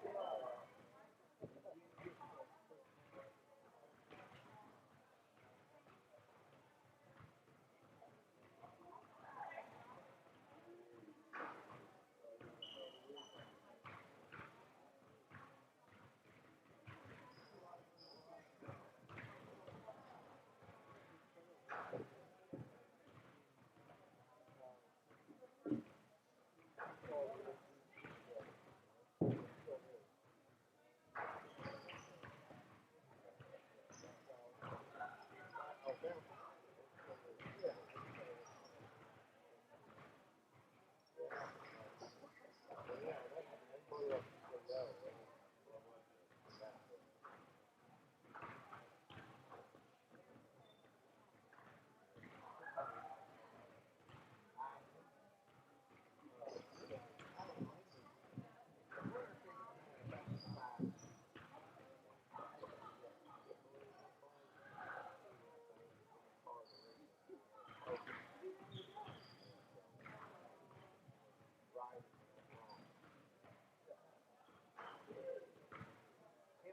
He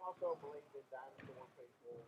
also believed in dinosaur people.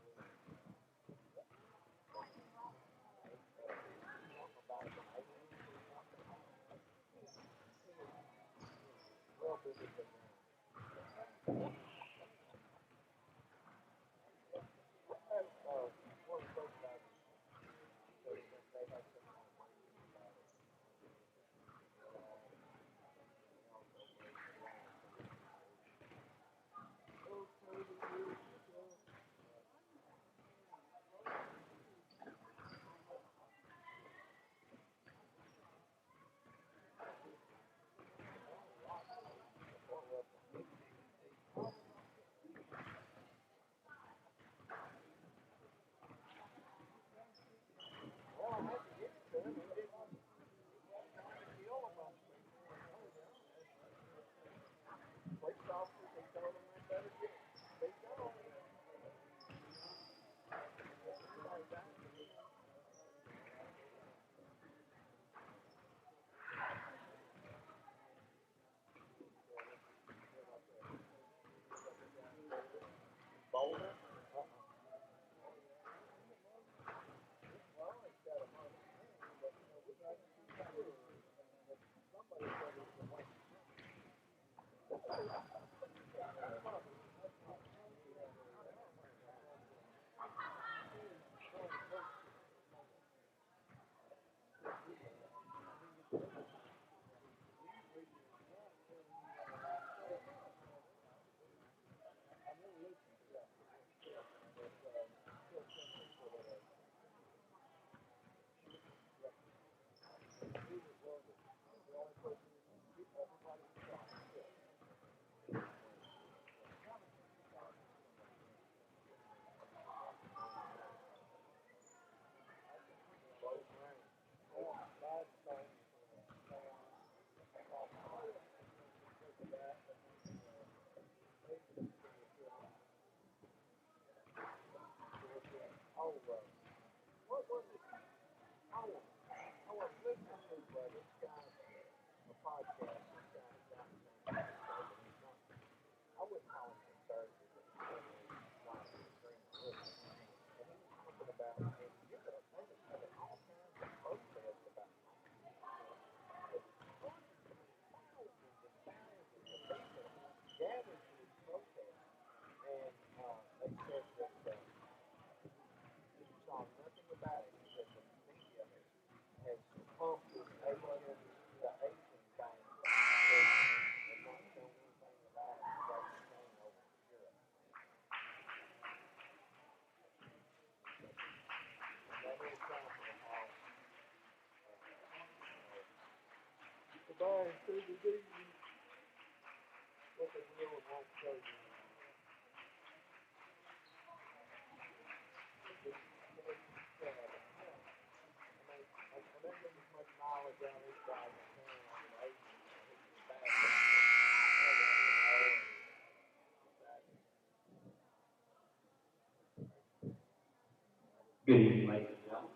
Good evening, ladies and gentlemen.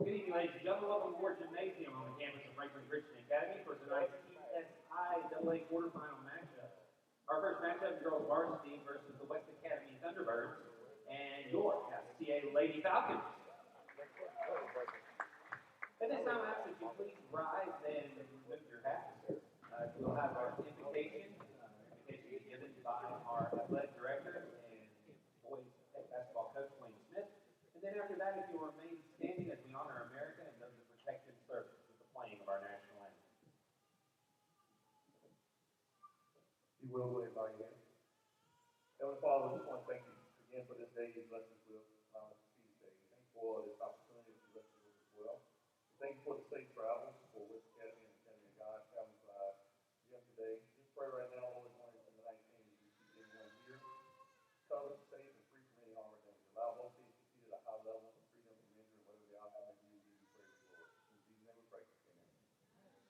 Good evening, ladies and gentlemen. Welcome to Ward Gymnasium on the campus of Franklin Christian Academy for tonight's TSIAA girls varsity versus the West Academy Thunderbirds and your TSIAA Lady Falcons. At this time, I ask that you please rise and remove your hats. We'll have our invitation given by our athletic director and boys basketball coach, Wayne Smith. And then after that, if you'll remain standing as we honor America and those who protect and serve with the playing of our national anthem. You will, go ahead, bow your head. Heavenly Father, I just want to thank you again for this day you blessed us with, allowing us to see today. Thank you for this opportunity to bless us with as well. Thank you for the safe travels for West Academy and Academy of God traveling by Jim today. Just pray right now, Lord, one in the 19 as you keep everyone here. Cover us safe and free from any harm or danger. Allow both teams to compete at a high level, freedom from injury, whatever the outcome may be, we give you praise, Lord. In Jesus' name we pray. Amen.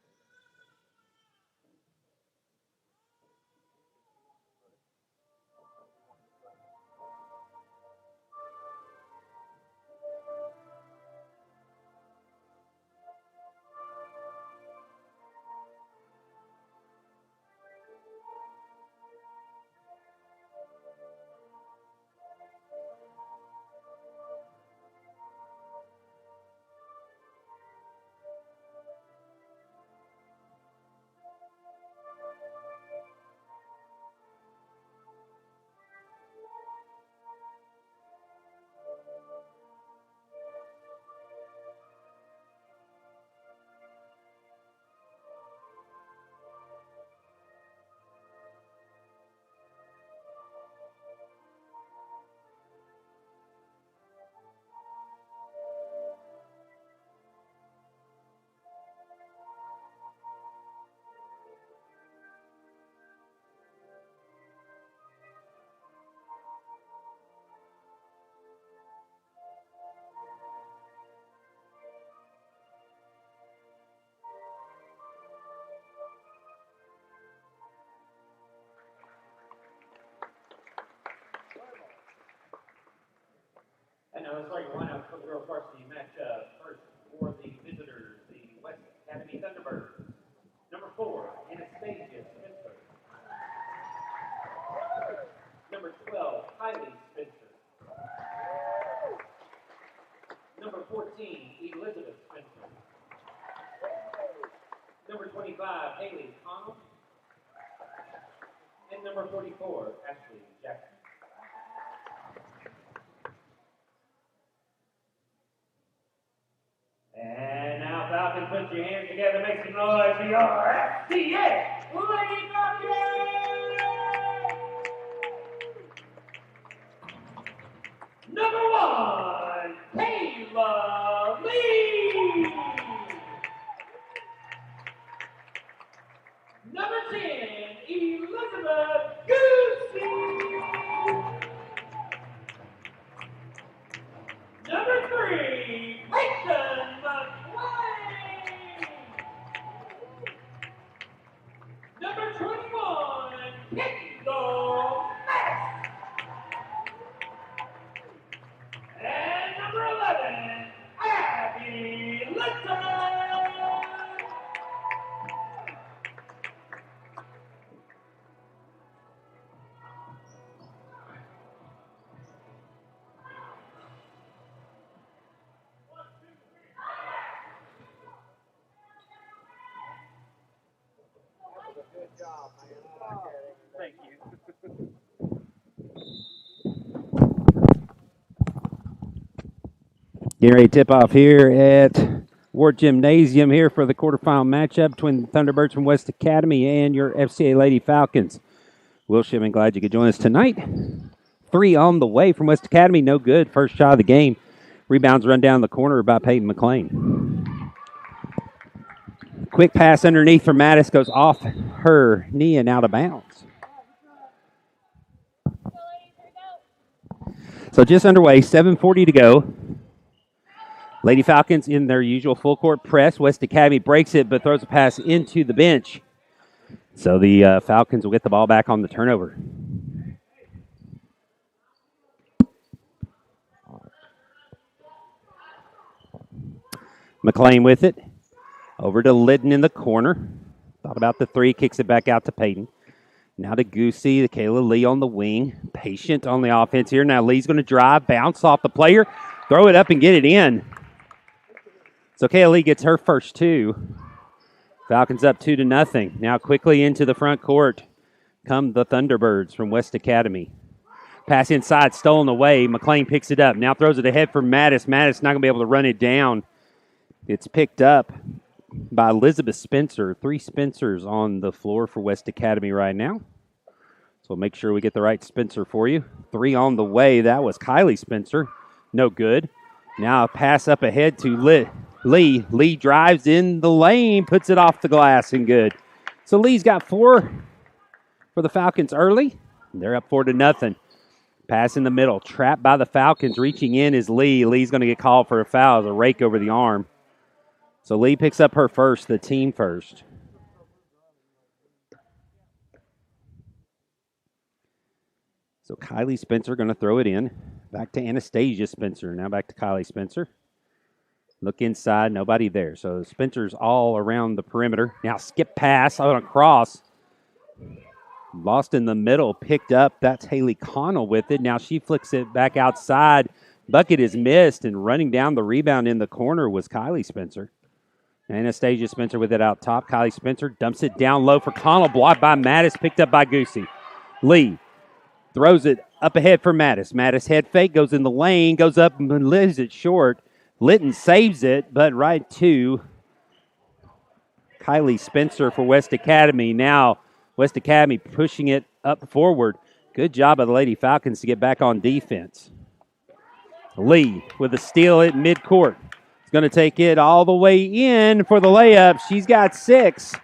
And now let's line up for the girls varsity matchup. First, for the visitors, the West Academy Thunderbirds. Number 4, Anastasia Spencer. Number 12, Kylie Spencer. Number 14, Elizabeth Spencer. Number 25, Haley Connell. And number 44, Ashley Jackson. And now, Falcons, put your hands together, make some noise for your TSIAA Lady Falcons! Number 1, Kayla Lee! Number 10, Elizabeth Goosey! Number 3, Clayton McLean! Number 21, Kendall Max! And number 11, Abby Litton! Good job, man. Thank you. Getting ready to tip off here at Ward Gymnasium here for the quarterfinal matchup between the Thunderbirds from West Academy and your FCA Lady Falcons. Will Shipman, glad you could join us tonight. 3 on the way from West Academy, no good. First shot of the game. Rebounds run down the corner by Peyton McLean. Quick pass underneath for Mattis, goes off her knee and out of bounds. So just underway, 7:40 to go. Lady Falcons in their usual full court press. West Academy breaks it but throws a pass into the bench. So the Falcons will get the ball back on the turnover. McLean with it. Over to Liddon in the corner. Thought about the 3, kicks it back out to Peyton. Now to Goosey, Kayla Lee on the wing. Patient on the offense here. Now Lee's going to drive, bounce off the player, throw it up and get it in. So Kayla Lee gets her first 2. Falcons up 2-0. Now quickly into the front court come the Thunderbirds from West Academy. Pass inside, stolen away. McLean picks it up. Now throws it ahead for Mattis. Mattis not going to be able to run it down. It's picked up by Elizabeth Spencer. 3 Spencers on the floor for West Academy right now. So make sure we get the right Spencer for you. 3 on the way. That was Kylie Spencer. No good. Now a pass up ahead to Lee. Lee drives in the lane, puts it off the glass and good. So Lee's got 4 for the Falcons early. They're up 4-0. Pass in the middle. Trapped by the Falcons. Reaching in is Lee. Lee's going to get called for a foul. It's a rake over the arm. So Lee picks up her first, the team first. So Kylie Spencer going to throw it in. Back to Anastasia Spencer. Now back to Kylie Spencer. Look inside. Nobody there. So Spencer's all around the perimeter. Now skip pass on a cross. Lost in the middle. Picked up. That's Haley Connell with it. Now she flicks it back outside. Bucket is missed. And running down the rebound in the corner was Kylie Spencer. Anastasia Spencer with it out top. Kylie Spencer dumps it down low for Connell. Blocked by Mattis. Picked up by Goosey. Lee throws it up ahead for Mattis. Mattis head fake. Goes in the lane. Goes up and leaves it short. Litton saves it, but right to Kylie Spencer for West Academy. Now West Academy pushing it up forward. Good job of the Lady Falcons to get back on defense. Lee with a steal at midcourt. He's going to take it all the way in for the layup. She's got 6.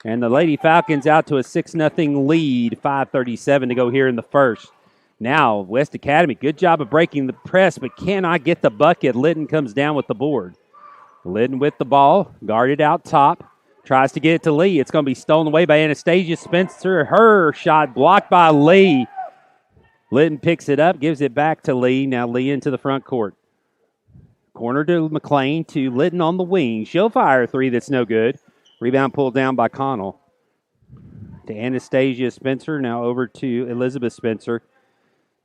And the Lady Falcons out to a 6-0 lead. 5:37 to go here in the first. Now, West Academy, good job of breaking the press, but cannot get the bucket. Litton comes down with the board. Litton with the ball, guarded out top. Tries to get it to Lee. It's going to be stolen away by Anastasia Spencer. Her shot blocked by Lee. Litton picks it up, gives it back to Lee. Now Lee into the front court. Corner to McLean to Litton on the wing. She'll fire a 3 that's no good. Rebound pulled down by Connell. To Anastasia Spencer, now over to Elizabeth Spencer.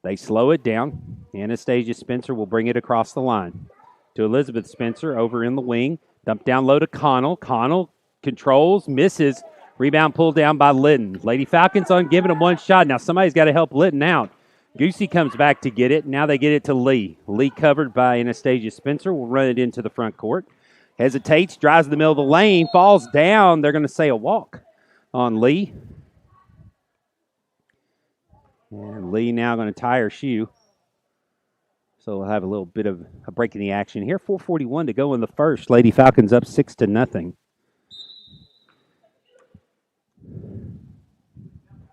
They slow it down. Anastasia Spencer will bring it across the line. To Elizabeth Spencer over in the wing. Dump down low to Connell. Connell controls, misses. Rebound pulled down by Litton. Lady Falcons on giving him one shot. Now somebody's got to help Litton out. Goosey comes back to get it. Now they get it to Lee. Lee covered by Anastasia Spencer will run it into the front court. Hesitates, drives in the middle of the lane, falls down. They're going to say a walk on Lee. And Lee now going to tie her shoe. So we'll have a little bit of a break in the action here. 4:41 to go in the first. Lady Falcons up 6-0.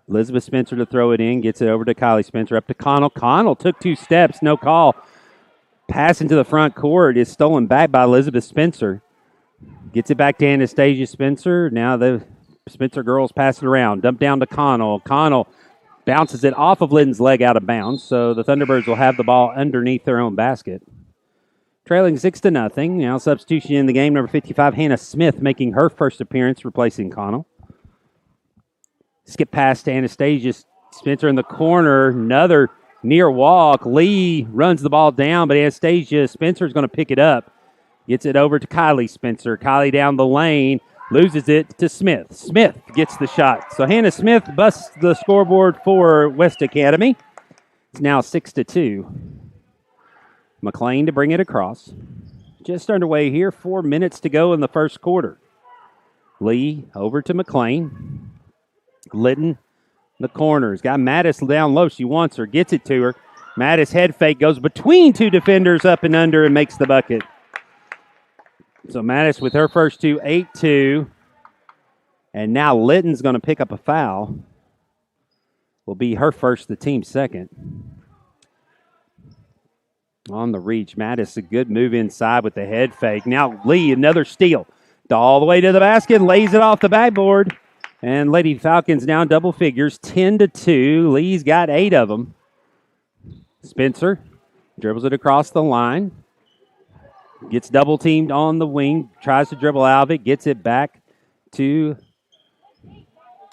Elizabeth Spencer to throw it in. Gets it over to Kylie Spencer. Up to Connell. Connell took 2 steps. No call. Pass into the front court is stolen back by Elizabeth Spencer. Gets it back to Anastasia Spencer. Now the Spencer girls pass it around. Dump down to Connell. Connell bounces it off of Litton's leg out of bounds. So the Thunderbirds will have the ball underneath their own basket. Trailing 6-0. Now substitution in the game. Number 55, Hannah Smith, making her first appearance, replacing Connell. Skip past to Anastasia Spencer in the corner. Another near walk. Lee runs the ball down, but Anastasia Spencer is going to pick it up. Gets it over to Kylie Spencer. Kylie down the lane. Loses it to Smith. Smith gets the shot. So Hannah Smith busts the scoreboard for West Academy. It's now 6-2. McLean to bring it across. Just underway here. 4 minutes to go in the first quarter. Lee over to McLean. Litton, the corners. Got Mattis down low. She wants her. Gets it to her. Mattis head fake goes between 2 defenders up and under and makes the bucket. So Mattis with her first 2, 8-2. And now Litton's going to pick up a foul. Will be her first, the team's second. On the reach. Mattis, a good move inside with the head fake. Now Lee, another steal. All the way to the basket. Lays it off the backboard. And Lady Falcons now double figures, 10-2. Lee's got 8 of them. Spencer dribbles it across the line. Gets double teamed on the wing. Tries to dribble out of it. Gets it back to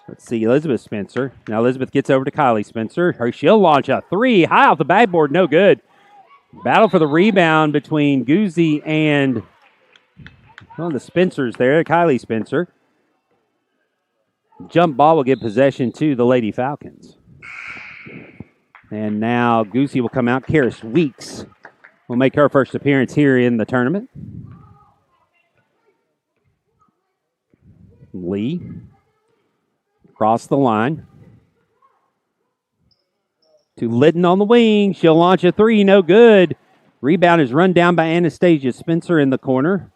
Let's see, Elizabeth Spencer. Now Elizabeth gets over to Kylie Spencer. She'll launch a three high off the backboard, no good. Battle for the rebound between Guzzi and the Spencers there, Kylie Spencer. Jump ball will give possession to the Lady Falcons. And now Guzzi will come out. Karis Weeks will make her first appearance here in the tournament. Lee across the line to Litton on the wing. She'll launch a three, no good. Rebound is run down by Anastasia Spencer in the corner.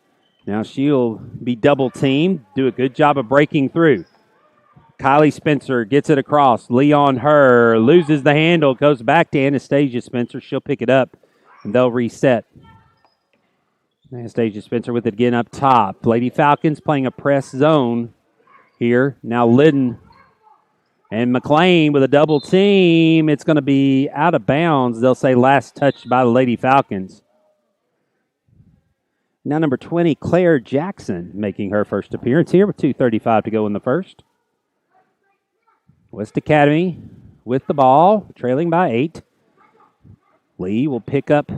Now she'll be double teamed. Do a good job of breaking through. Kylie Spencer gets it across. Lee on her. Loses the handle. Goes back to Anastasia Spencer. She'll pick it up, and they'll reset. Anastasia Spencer with it again up top. Lady Falcons playing a press zone here. Now Lidden and McLean with a double team. It's going to be out of bounds. They'll say last touched by the Lady Falcons. Now number 20, Claire Jackson, making her first appearance here with 2:35 to go in the first. West Academy with the ball, trailing by 8. Lee will pick up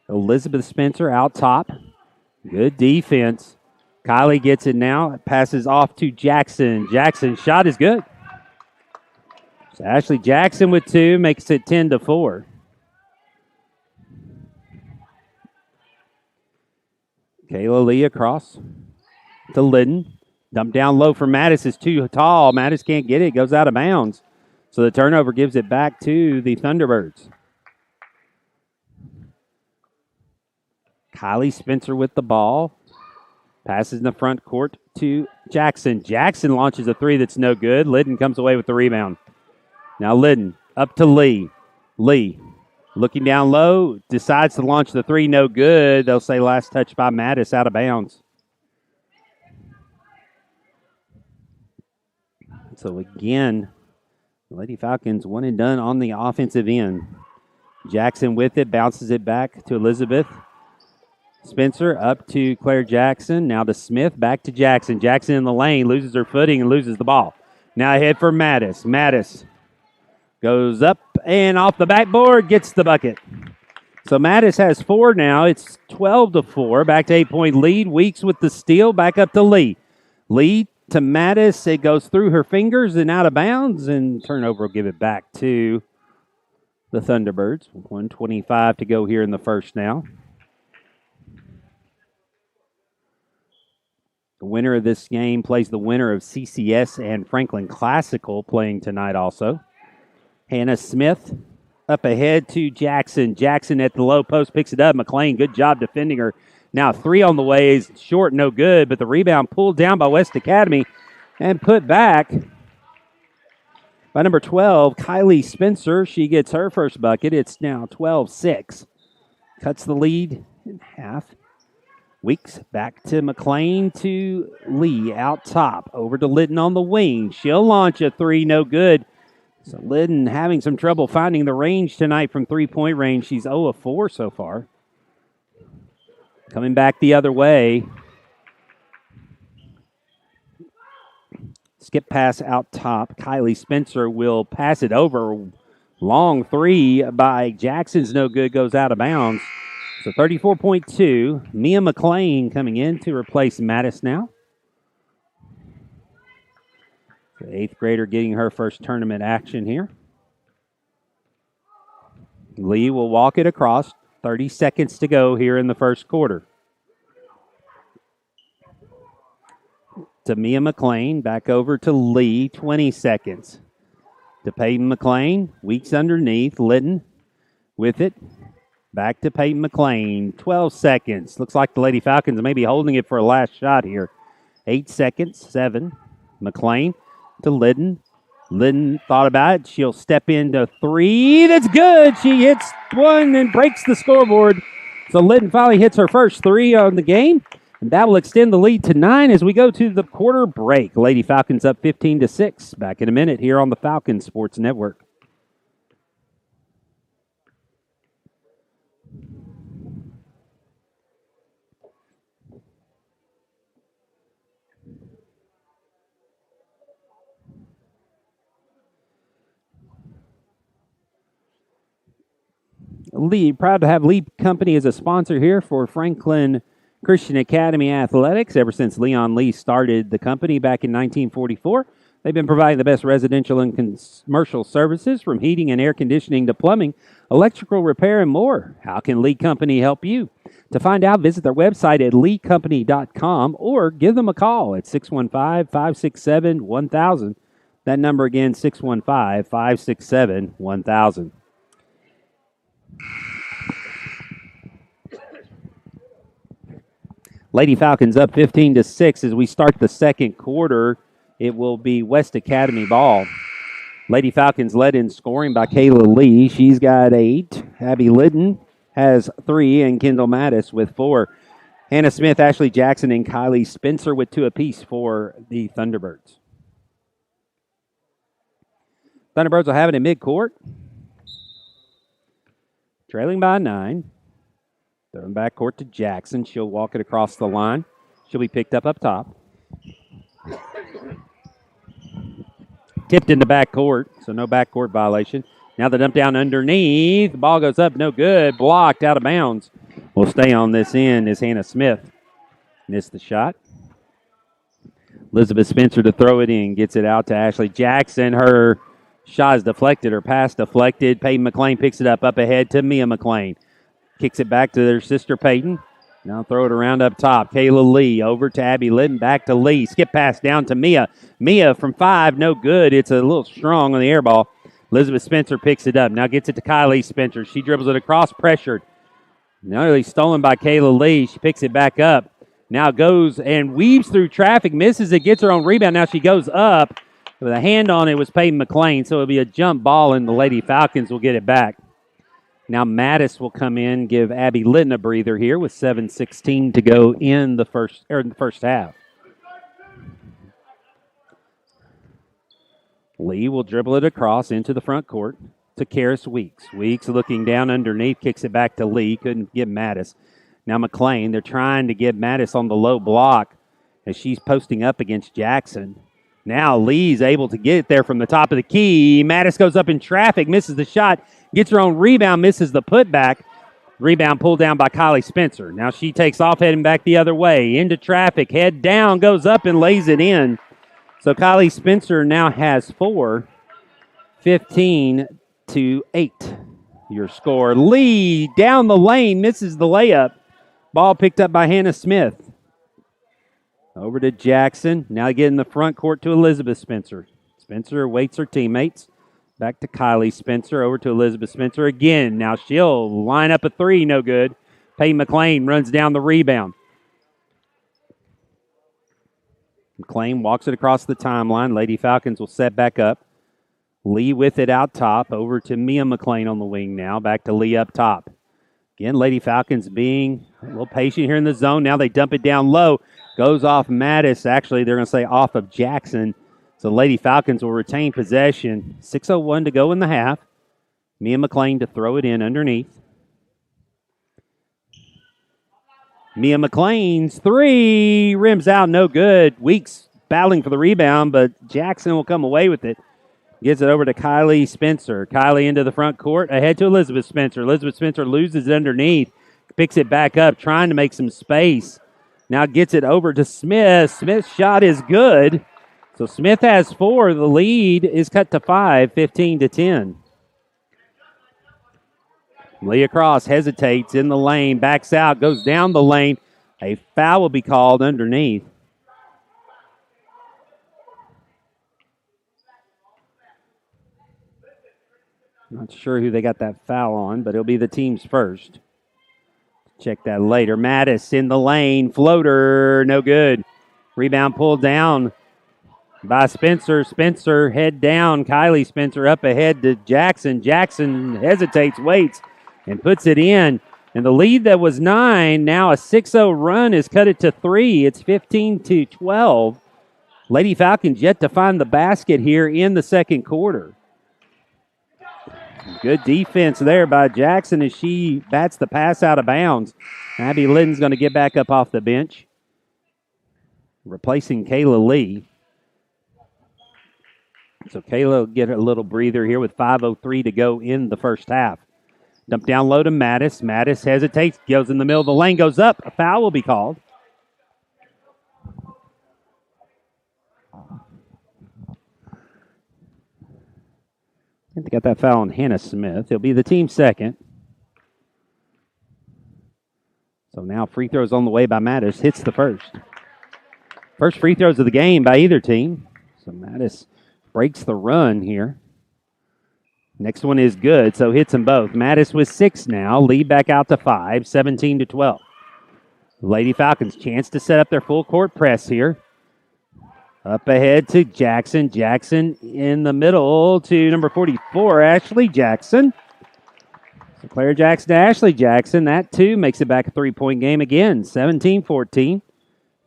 Elizabeth Spencer out top. Good defense. Kylie gets it now. It passes off to Jackson. Jackson's shot is good. So Ashley Jackson with 2 makes it 10-4. Kayla Lee across to Lidden. Dump down low for Mattis is too tall. Mattis can't get it. Goes out of bounds. So the turnover gives it back to the Thunderbirds. Kylie Spencer with the ball. Passes in the front court to Jackson. Jackson launches a three that's no good. Lidden comes away with the rebound. Now Lidden up to Lee. Lee looking down low. Decides to launch the three. No good. They'll say last touch by Mattis out of bounds. So again, Lady Falcons one and done on the offensive end. Jackson with it, bounces it back to Elizabeth Spencer, up to Claire Jackson, now to Smith, back to Jackson. Jackson in the lane, loses her footing and loses the ball. Now ahead for Mattis. Mattis goes up and off the backboard, gets the bucket. So Mattis has 4 now. It's 12-4, back to 8-point lead. Weeks with the steal, back up to Lee. Lee to Mattis. It goes through her fingers and out of bounds, and turnover will give it back to the Thunderbirds. 1:25 to go here in the first now. The winner of this game plays the winner of CCS and Franklin Classical playing tonight also. Hannah Smith up ahead to Jackson. Jackson at the low post picks it up. McLean, good job defending her. Now 3 on the way is short, no good, but the rebound pulled down by West Academy and put back by number 12, Kylie Spencer. She gets her first bucket. It's now 12-6. Cuts the lead in half. Weeks back to McLean to Lee out top. Over to Litton on the wing. She'll launch a 3, no good. So Litton having some trouble finding the range tonight from 3-point range. She's 0 of 4 so far. Coming back the other way. Skip pass out top. Kylie Spencer will pass it over. Long 3 by Jackson's no good. Goes out of bounds. So 34.2. Mia McLean coming in to replace Mattis now. The 8th grader getting her first tournament action here. Lee will walk it across. 30 seconds to go here in the first quarter. To Mia McLean, back over to Lee, 20 seconds. To Peyton McLean, Weeks underneath, Litton with it. Back to Peyton McLean, 12 seconds. Looks like the Lady Falcons may be holding it for a last shot here. 8 seconds, 7. McLean to Litton. Litton thought about it. She'll step into 3. That's good. She hits 1 and breaks the scoreboard. So Litton finally hits her first 3 on the game. And that will extend the lead to 9 as we go to the quarter break. Lady Falcons up 15-6. Back in a minute here on the Falcons Sports Network. Lee, proud to have Lee Company as a sponsor here for Franklin Christian Academy Athletics. Ever since Leon Lee started the company back in 1944, they've been providing the best residential and commercial services from heating and air conditioning to plumbing, electrical repair, and more. How can Lee Company help you? To find out, visit their website at leecompany.com or give them a call at 615-567-1000. That number again, 615-567-1000. Lady Falcons up 15-6 as we start the second quarter. It will be West Academy ball. Lady Falcons led in scoring by Kayla Lee. She's got 8. Abby Litton has 3, and Kendall Mattis with 4. Hannah Smith, Ashley Jackson, and Kylie Spencer with 2 apiece for the Thunderbirds. Thunderbirds will have it in midcourt. Trailing by 9. Throwing back court to Jackson. She'll walk it across the line. She'll be picked up top. Tipped into back court, so no backcourt violation. Now the dump down underneath. The ball goes up, no good. Blocked, out of bounds. Will stay on this end is Hannah Smith. Missed the shot. Elizabeth Spencer to throw it in. Gets it out to Ashley Jackson. Her shot is deflected. Her pass deflected. Peyton McLean picks it up ahead to Mia McLean. Kicks it back to their sister Peyton. Now throw it around up top. Kayla Lee over to Abby Litton. Back to Lee. Skip pass down to Mia. Mia from 5. No good. It's a little strong on the air ball. Elizabeth Spencer picks it up. Now gets it to Kylie Spencer. She dribbles it across, pressured. Nearly stolen by Kayla Lee. She picks it back up. Now goes and weaves through traffic. Misses it. Gets her own rebound. Now she goes up. With a hand on it was Peyton McLean. So it'll be a jump ball and the Lady Falcons will get it back. Now Mattis will come in, give Abby Litton a breather here with 7:16 to go in the first half. Lee will dribble it across into the front court to Karis Weeks. Weeks looking down underneath, kicks it back to Lee. Couldn't get Mattis. Now McLean, they're trying to get Mattis on the low block as she's posting up against Jackson. Now Lee's able to get it there from the top of the key. Mattis goes up in traffic, misses the shot, gets her own rebound, misses the putback. Rebound pulled down by Kylie Spencer. Now she takes off, heading back the other way. Into traffic, head down, goes up and lays it in. So Kylie Spencer now has 4, 15-8. Your score. Lee down the lane, misses the layup. Ball picked up by Hannah Smith. Over to Jackson. Now getting the front court to Elizabeth Spencer. Spencer waits her teammates. Back to Kylie Spencer. Over to Elizabeth Spencer again. Now she'll line up a 3. No good. Peyton McLean runs down the rebound. McLean walks it across the timeline. Lady Falcons will set back up. Lee with it out top. Over to Mia McLean on the wing now. Back to Lee up top. Again, Lady Falcons being a little patient here in the zone. Now they dump it down low. Goes off Mattis. Actually, they're going to say off of Jackson. So Lady Falcons will retain possession. 6:01 to go in the half. Mia McLean to throw it in underneath. Mia McLean's 3. Rims out, no good. Weeks battling for the rebound, but Jackson will come away with it. Gets it over to Kylie Spencer. Kylie into the front court. Ahead to Elizabeth Spencer. Elizabeth Spencer loses it underneath. Picks it back up, trying to make some space. Now gets it over to Smith. Smith's shot is good. So Smith has 4. The lead is cut to 5, 15-10. Lee across, hesitates in the lane, backs out, goes down the lane. A foul will be called underneath. Not sure who they got that foul on, but it'll be the team's first. Check that later. Mattis in the lane. Floater, no good. Rebound pulled down by Spencer. Spencer head down. Kylie Spencer up ahead to Jackson. Jackson hesitates, waits, and puts it in. And the lead that was 9, now a 6-0 run is cut it to 3. It's 15-12. Lady Falcons yet to find the basket here in the second quarter. Good defense there by Jackson as she bats the pass out of bounds. Abby Litton's going to get back up off the bench, replacing Kayla Lee. So Kayla will get a little breather here with 5:03 to go in the first half. Dump down low to Mattis. Mattis hesitates, goes in the middle of the lane, goes up. A foul will be called. I think they got that foul on Hannah Smith. It'll be the team second. So now free throws on the way by Mattis. Hits the first. First free throws of the game by either team. So Mattis breaks the run here. Next one is good, so hits them both. Mattis with 6 now. Lead back out to 5, 17-12. Lady Falcons chance to set up their full court press here. Up ahead to Jackson. Jackson in the middle to number 44, Ashley Jackson. So Claire Jackson to Ashley Jackson. That, too, makes it back a three-point game again. 17-14.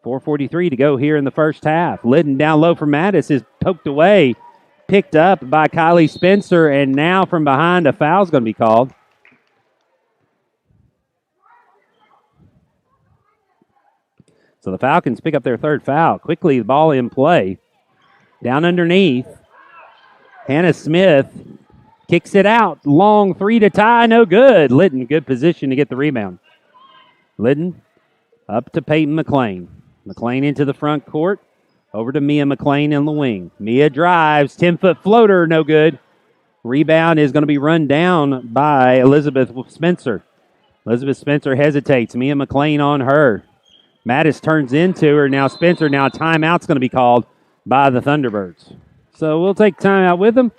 4:43 to go here in the first half. Liddon down low for Mattis is poked away. Picked up by Kylie Spencer, and now from behind a foul's going to be called. So the Falcons pick up their third foul. Quickly, the ball in play. Down underneath. Hannah Smith kicks it out. Long three to tie, no good. Liddon, good position to get the rebound. Liddon up to Peyton McLean. McLean into the front court. Over to Mia McLean in the wing. Mia drives. 10-foot floater, no good. Rebound is going to be run down by Elizabeth Spencer. Elizabeth Spencer hesitates. Mia McLean on her. Mattis turns into her. Now Spencer. Now a timeout's going to be called by the Thunderbirds. So we'll take timeout with them.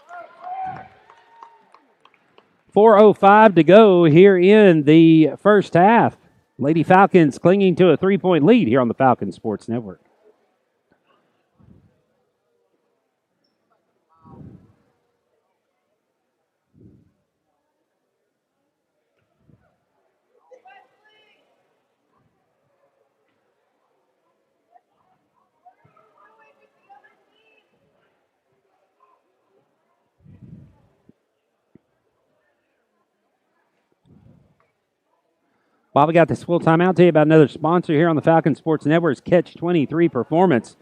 4:05 to go here in the first half. Lady Falcons clinging to a 3-point lead here on the Falcons Sports Network. While we got this full time out, tell you about another sponsor here on the Falcon Sports Network. Catch 23 Performance,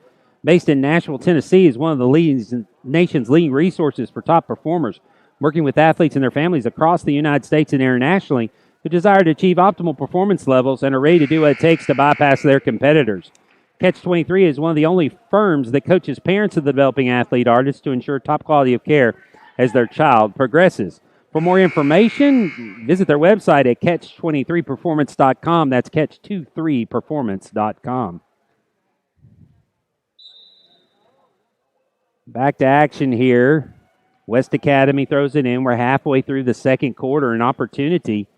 based in Nashville, Tennessee, is one of the nation's leading resources for top performers, working with athletes and their families across the United States and internationally who desire to achieve optimal performance levels and are ready to do what it takes to bypass their competitors. Catch 23 is one of the only firms that coaches parents of the developing athlete artists to ensure top quality of care as their child progresses. For more information, visit their website at catch23performance.com. That's catch23performance.com. Back to action here. West Academy throws it in. We're halfway through the second quarter. An opportunity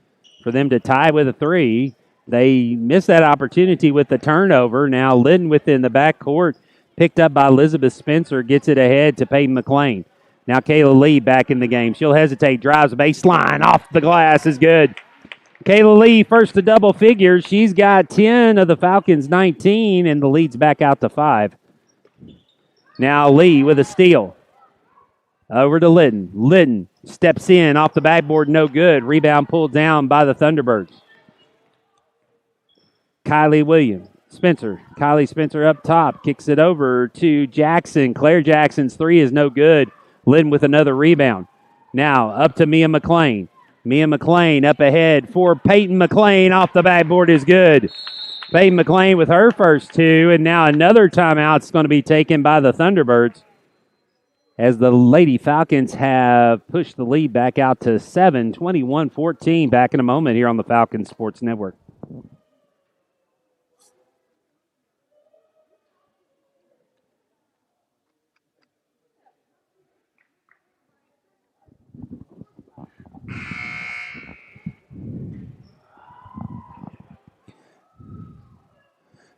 for them to tie with a 3. They missed that opportunity with the turnover. Now Liddon within the backcourt, picked up by Elizabeth Spencer, gets it ahead to Peyton McLean. Now Kayla Lee back in the game. She'll hesitate, drives baseline, off the glass is good. Kayla Lee first to double figures. She's got 10 of the Falcons' 19, and the lead's back out to 5. Now Lee with a steal. Over to Liddon. Liddon steps in off the backboard, no good. Rebound pulled down by the Thunderbirds. Kylie Spencer up top, kicks it over to Jackson. Claire Jackson's 3 is no good. Liddon with another rebound. Now up to Mia McLean. Mia McLean up ahead for Peyton McLean. Off the backboard is good. Peyton McLean with her first 2, and now another timeout's going to be taken by the Thunderbirds as the Lady Falcons have pushed the lead back out to 7, 21-14. Back in a moment here on the Falcons Sports Network.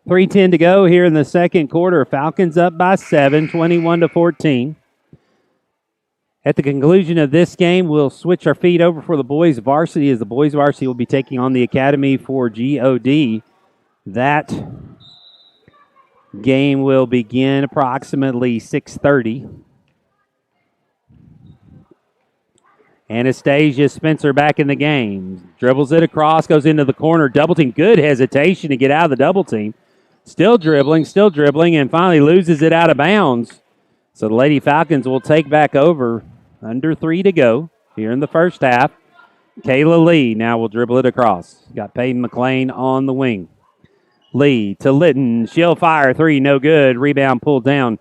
.310 to go here in the second quarter. Falcons up by 7, 21-14. At the conclusion of this game, we'll switch our feet over for the boys varsity, as the boys varsity will be taking on the Academy for GOD. That game will begin approximately 6:30. Anastasia Spencer back in the game. Dribbles it across, goes into the corner. Double team. Good hesitation to get out of the double team. Still dribbling, and finally loses it out of bounds. So the Lady Falcons will take back over. Under 3 to go here in the first half. Kayla Lee now will dribble it across. Got Peyton McLean on the wing. Lee to Litton. She'll fire three. No good. Rebound pulled down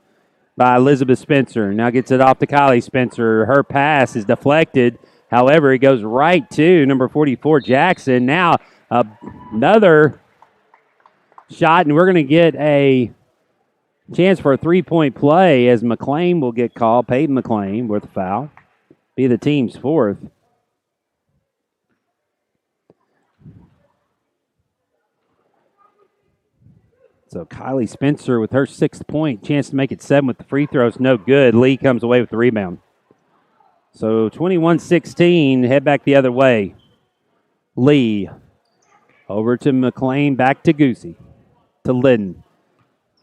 by Elizabeth Spencer. Now gets it off to Kylie Spencer. Her pass is deflected. However, it goes right to number 44, Jackson. Now another shot, and we're going to get a chance for a three-point play as McLean will get called. Peyton McLean with a foul. Be the team's fourth. So Kylie Spencer with her 6th point. Chance to make it 7 with the free throws. No good. Lee comes away with the rebound. So 21-16. Head back the other way. Lee over to McLean. Back to Goosey. To Liddon.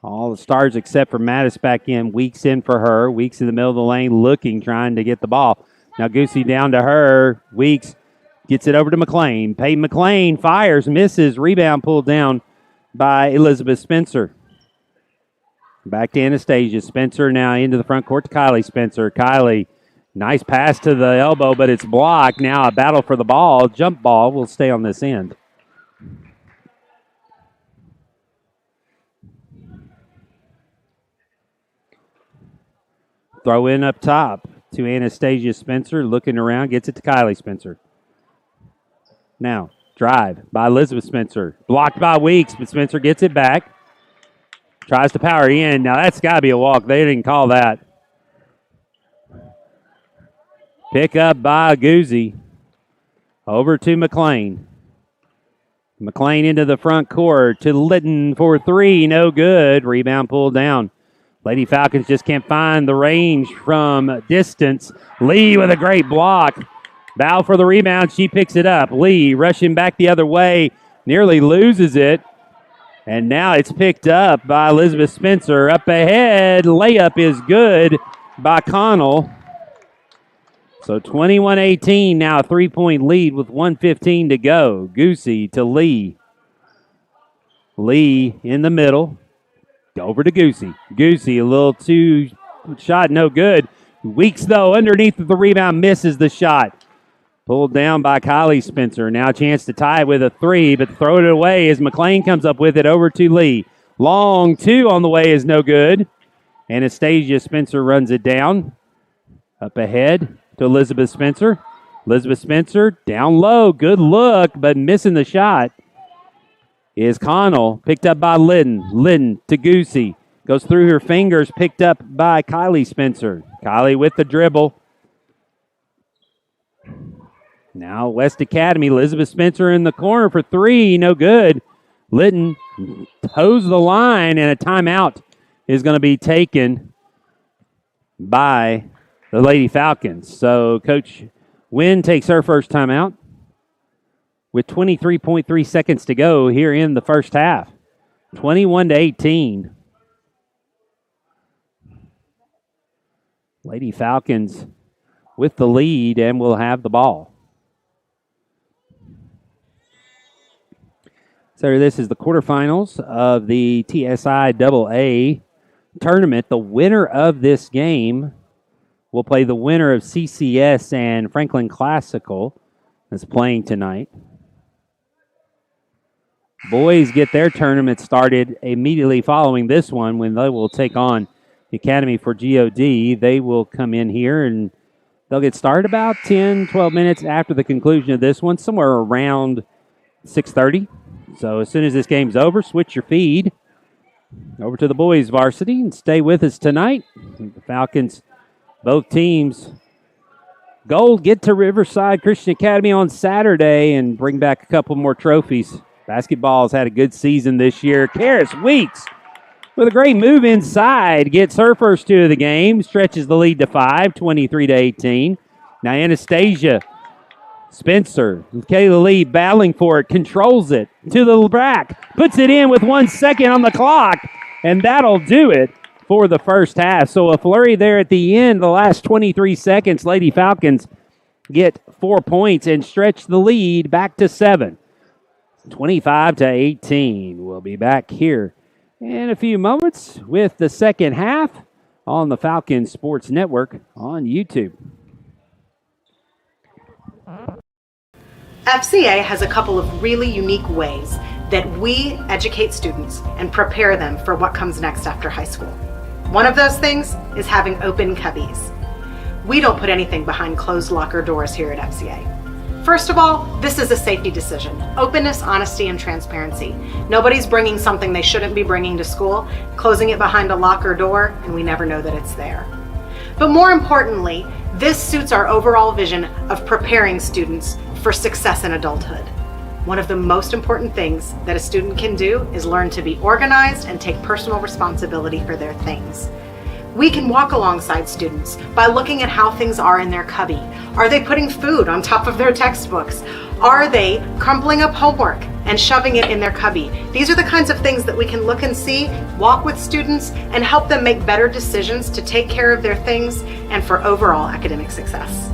All the stars except for Mattis back in. Weeks in for her. Weeks in the middle of the lane looking, trying to get the ball. Now Goosey down to her. Weeks gets it over to McLean. Peyton McLean fires, misses. Rebound pulled down by Elizabeth Spencer. Back to Anastasia. Spencer now into the front court to Kylie Spencer. Kylie, nice pass to the elbow, but it's blocked. Now a battle for the ball. Jump ball will stay on this end. Throw in up top to Anastasia Spencer. Looking around, gets it to Kylie Spencer. Now, drive by Elizabeth Spencer. Blocked by Weeks, but Spencer gets it back. Tries to power it in. Now, that's got to be a walk. They didn't call that. Pick up by Goosey. Over to McLean. McLean into the front court to Litton for three. No good. Rebound pulled down. Lady Falcons just can't find the range from distance. Lee with a great block. Bow for the rebound. She picks it up. Lee rushing back the other way. Nearly loses it. And now it's picked up by Elizabeth Spencer. Up ahead. Layup is good by Connell. So 21-18. Now a three-point lead with 1:15 to go. Goosey to Lee. Lee in the middle. Over to Goosey. Goosey, a little too shot, no good. Weeks, though, underneath the rebound, misses the shot. Pulled down by Kylie Spencer. Now a chance to tie with a three, but throw it away as McLean comes up with it over to Lee. Long two on the way is no good. Anastasia Spencer runs it down. Up ahead to Elizabeth Spencer. Elizabeth Spencer down low. Good look, but missing the shot is Connell, picked up by Liddon. Liddon to Goosey. Goes through her fingers, picked up by Kylie Spencer. Kylie with the dribble. Now West Academy, Elizabeth Spencer in the corner for three, no good. Liddon toes the line, and a timeout is going to be taken by the Lady Falcons. So Coach Wynn takes her first timeout with 23.3 seconds to go here in the first half. 21-18. Lady Falcons with the lead and will have the ball. So this is the quarterfinals of the TSIAA tournament. The winner of this game will play the winner of CCS and Franklin Classical that's playing tonight. Boys get their tournament started immediately following this one when they will take on the Academy for GOD. They will come in here and they'll get started about 10, 12 minutes after the conclusion of this one, somewhere around 6:30. So as soon as this game's over, switch your feed over to the boys varsity and stay with us tonight. The Falcons, both teams, gold, get to Riverside Christian Academy on Saturday and bring back a couple more trophies. Basketball's had a good season this year. Karis Weeks with a great move inside, gets her first two of the game, stretches the lead to 5, 23-18. Now Anastasia Spencer, Kayla Lee battling for it, controls it to the back, puts it in with 1 second on the clock, and that'll do it for the first half. So a flurry there at the end, the last 23 seconds. Lady Falcons get 4 points and stretch the lead back to 7. 25-18. We'll be back here in a few moments with the second half on the Falcons Sports Network on YouTube. FCA has a couple of really unique ways that we educate students and prepare them for what comes next after high school. One of those things is having open cubbies. We don't put anything behind closed locker doors here at FCA. First of all, this is a safety decision. Openness, honesty, and transparency. Nobody's bringing something they shouldn't be bringing to school, closing it behind a locker door, and we never know that it's there. But more importantly, this suits our overall vision of preparing students for success in adulthood. One of the most important things that a student can do is learn to be organized and take personal responsibility for their things. We can walk alongside students by looking at how things are in their cubby. Are they putting food on top of their textbooks? Are they crumpling up homework and shoving it in their cubby? These are the kinds of things that we can look and see, walk with students, and help them make better decisions to take care of their things and for overall academic success.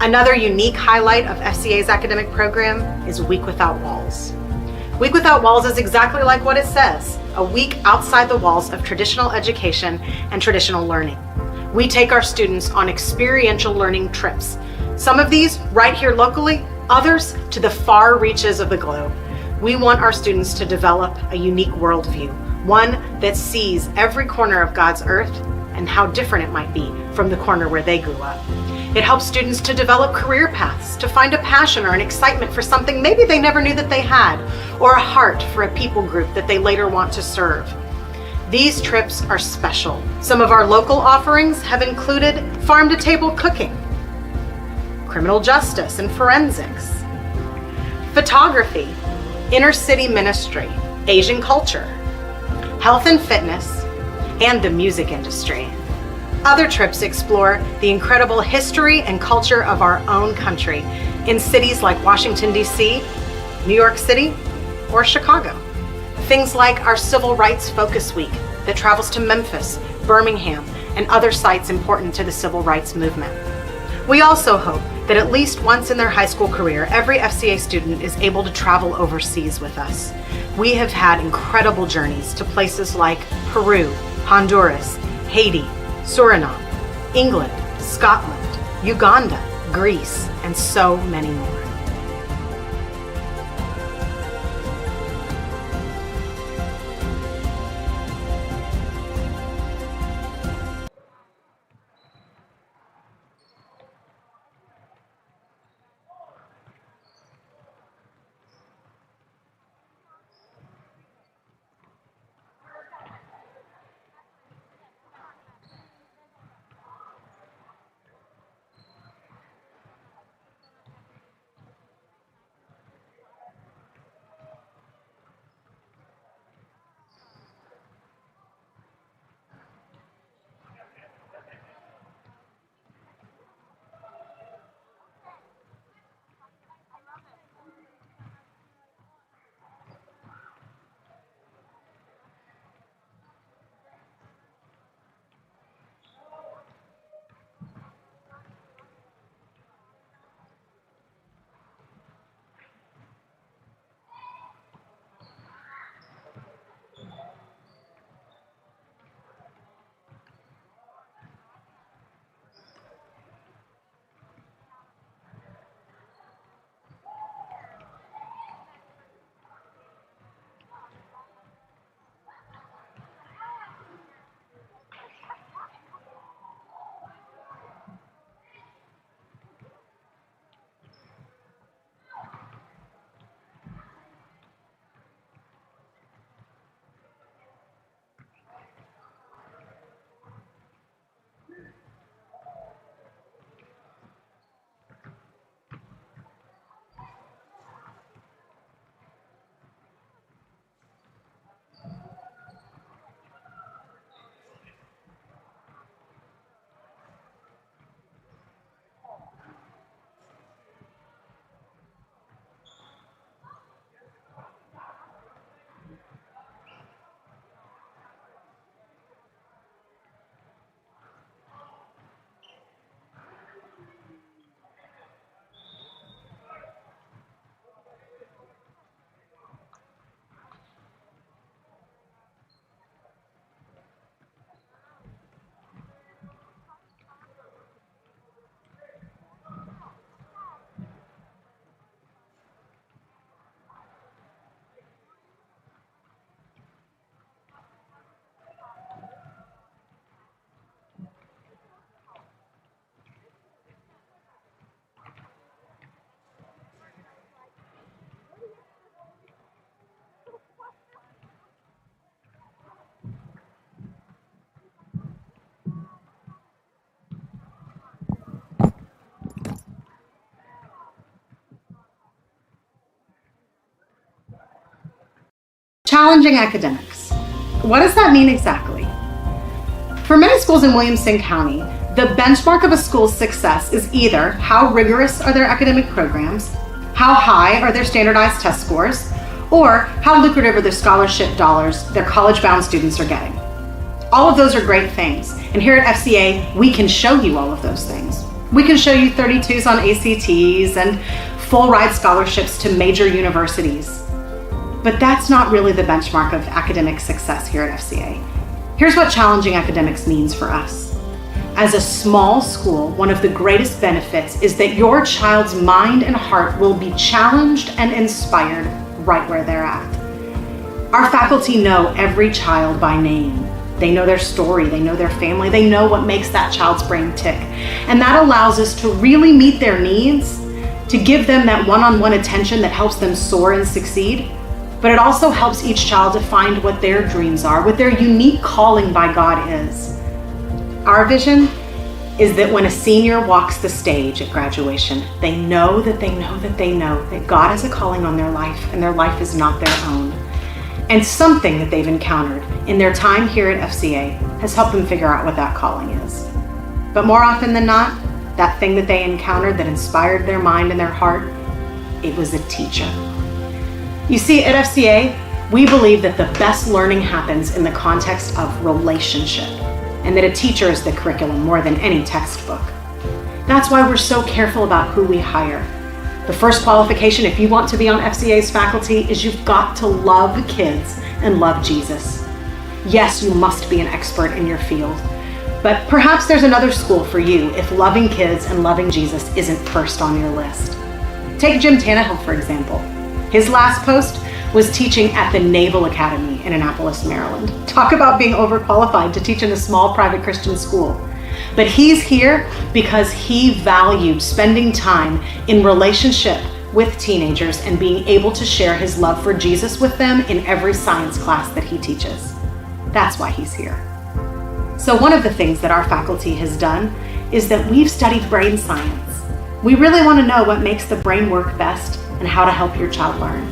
Another unique highlight of FCA's academic program is Week Without Walls. Week Without Walls is exactly like what it says, a week outside the walls of traditional education and traditional learning. We take our students on experiential learning trips. Some of these right here locally, others to the far reaches of the globe. We want our students to develop a unique worldview, one that sees every corner of God's earth and how different it might be from the corner where they grew up. It helps students to develop career paths, to find a passion or an excitement for something maybe they never knew that they had, or a heart for a people group that they later want to serve. These trips are special. Some of our local offerings have included farm-to-table cooking, criminal justice and forensics, photography, inner-city ministry, Asian culture, health and fitness, and the music industry. Other trips explore the incredible history and culture of our own country in cities like Washington, D.C., New York City, or Chicago. Things like our Civil Rights Focus Week that travels to Memphis, Birmingham, and other sites important to the civil rights movement. We also hope that at least once in their high school career, every FCA student is able to travel overseas with us. We have had incredible journeys to places like Peru, Honduras, Haiti, Suriname, England, Scotland, Uganda, Greece, and so many more. challenging academics. What does that mean exactly? For many schools in Williamson County, the benchmark of a school's success is either how rigorous are their academic programs, how high are their standardized test scores, or how lucrative are the scholarship dollars their college-bound students are getting. All of those are great things, and here at FCA, we can show you all of those things. We can show you 32s on ACTs and full ride scholarships to major universities. But that's not really the benchmark of academic success here at FCA. Here's what challenging academics means for us. As a small school, one of the greatest benefits is that your child's mind and heart will be challenged and inspired right where they're at. Our faculty know every child by name. They know their story, they know their family, they know what makes that child's brain tick. And that allows us to really meet their needs, to give them that one-on-one attention that helps them soar and succeed. But it also helps each child to find what their dreams are, what their unique calling by God is. Our vision is that when a senior walks the stage at graduation, they know that they know that they know that God has a calling on their life and their life is not their own. And something that they've encountered in their time here at FCA has helped them figure out what that calling is. But more often than not, that thing that they encountered that inspired their mind and their heart, it was a teacher. You see, at FCA, we believe that the best learning happens in the context of relationship, and that a teacher is the curriculum more than any textbook. That's why we're so careful about who we hire. The first qualification, if you want to be on FCA's faculty, is you've got to love kids and love Jesus. Yes, you must be an expert in your field, but perhaps there's another school for you if loving kids and loving Jesus isn't first on your list. Take Jim Tannehill, for example. His last post was teaching at the Naval Academy in Annapolis, Maryland. Talk about being overqualified to teach in a small private Christian school. But he's here because he valued spending time in relationship with teenagers and being able to share his love for Jesus with them in every science class that he teaches. That's why he's here. So one of the things that our faculty has done is that we've studied brain science. We really want to know what makes the brain work best and how to help your child learn.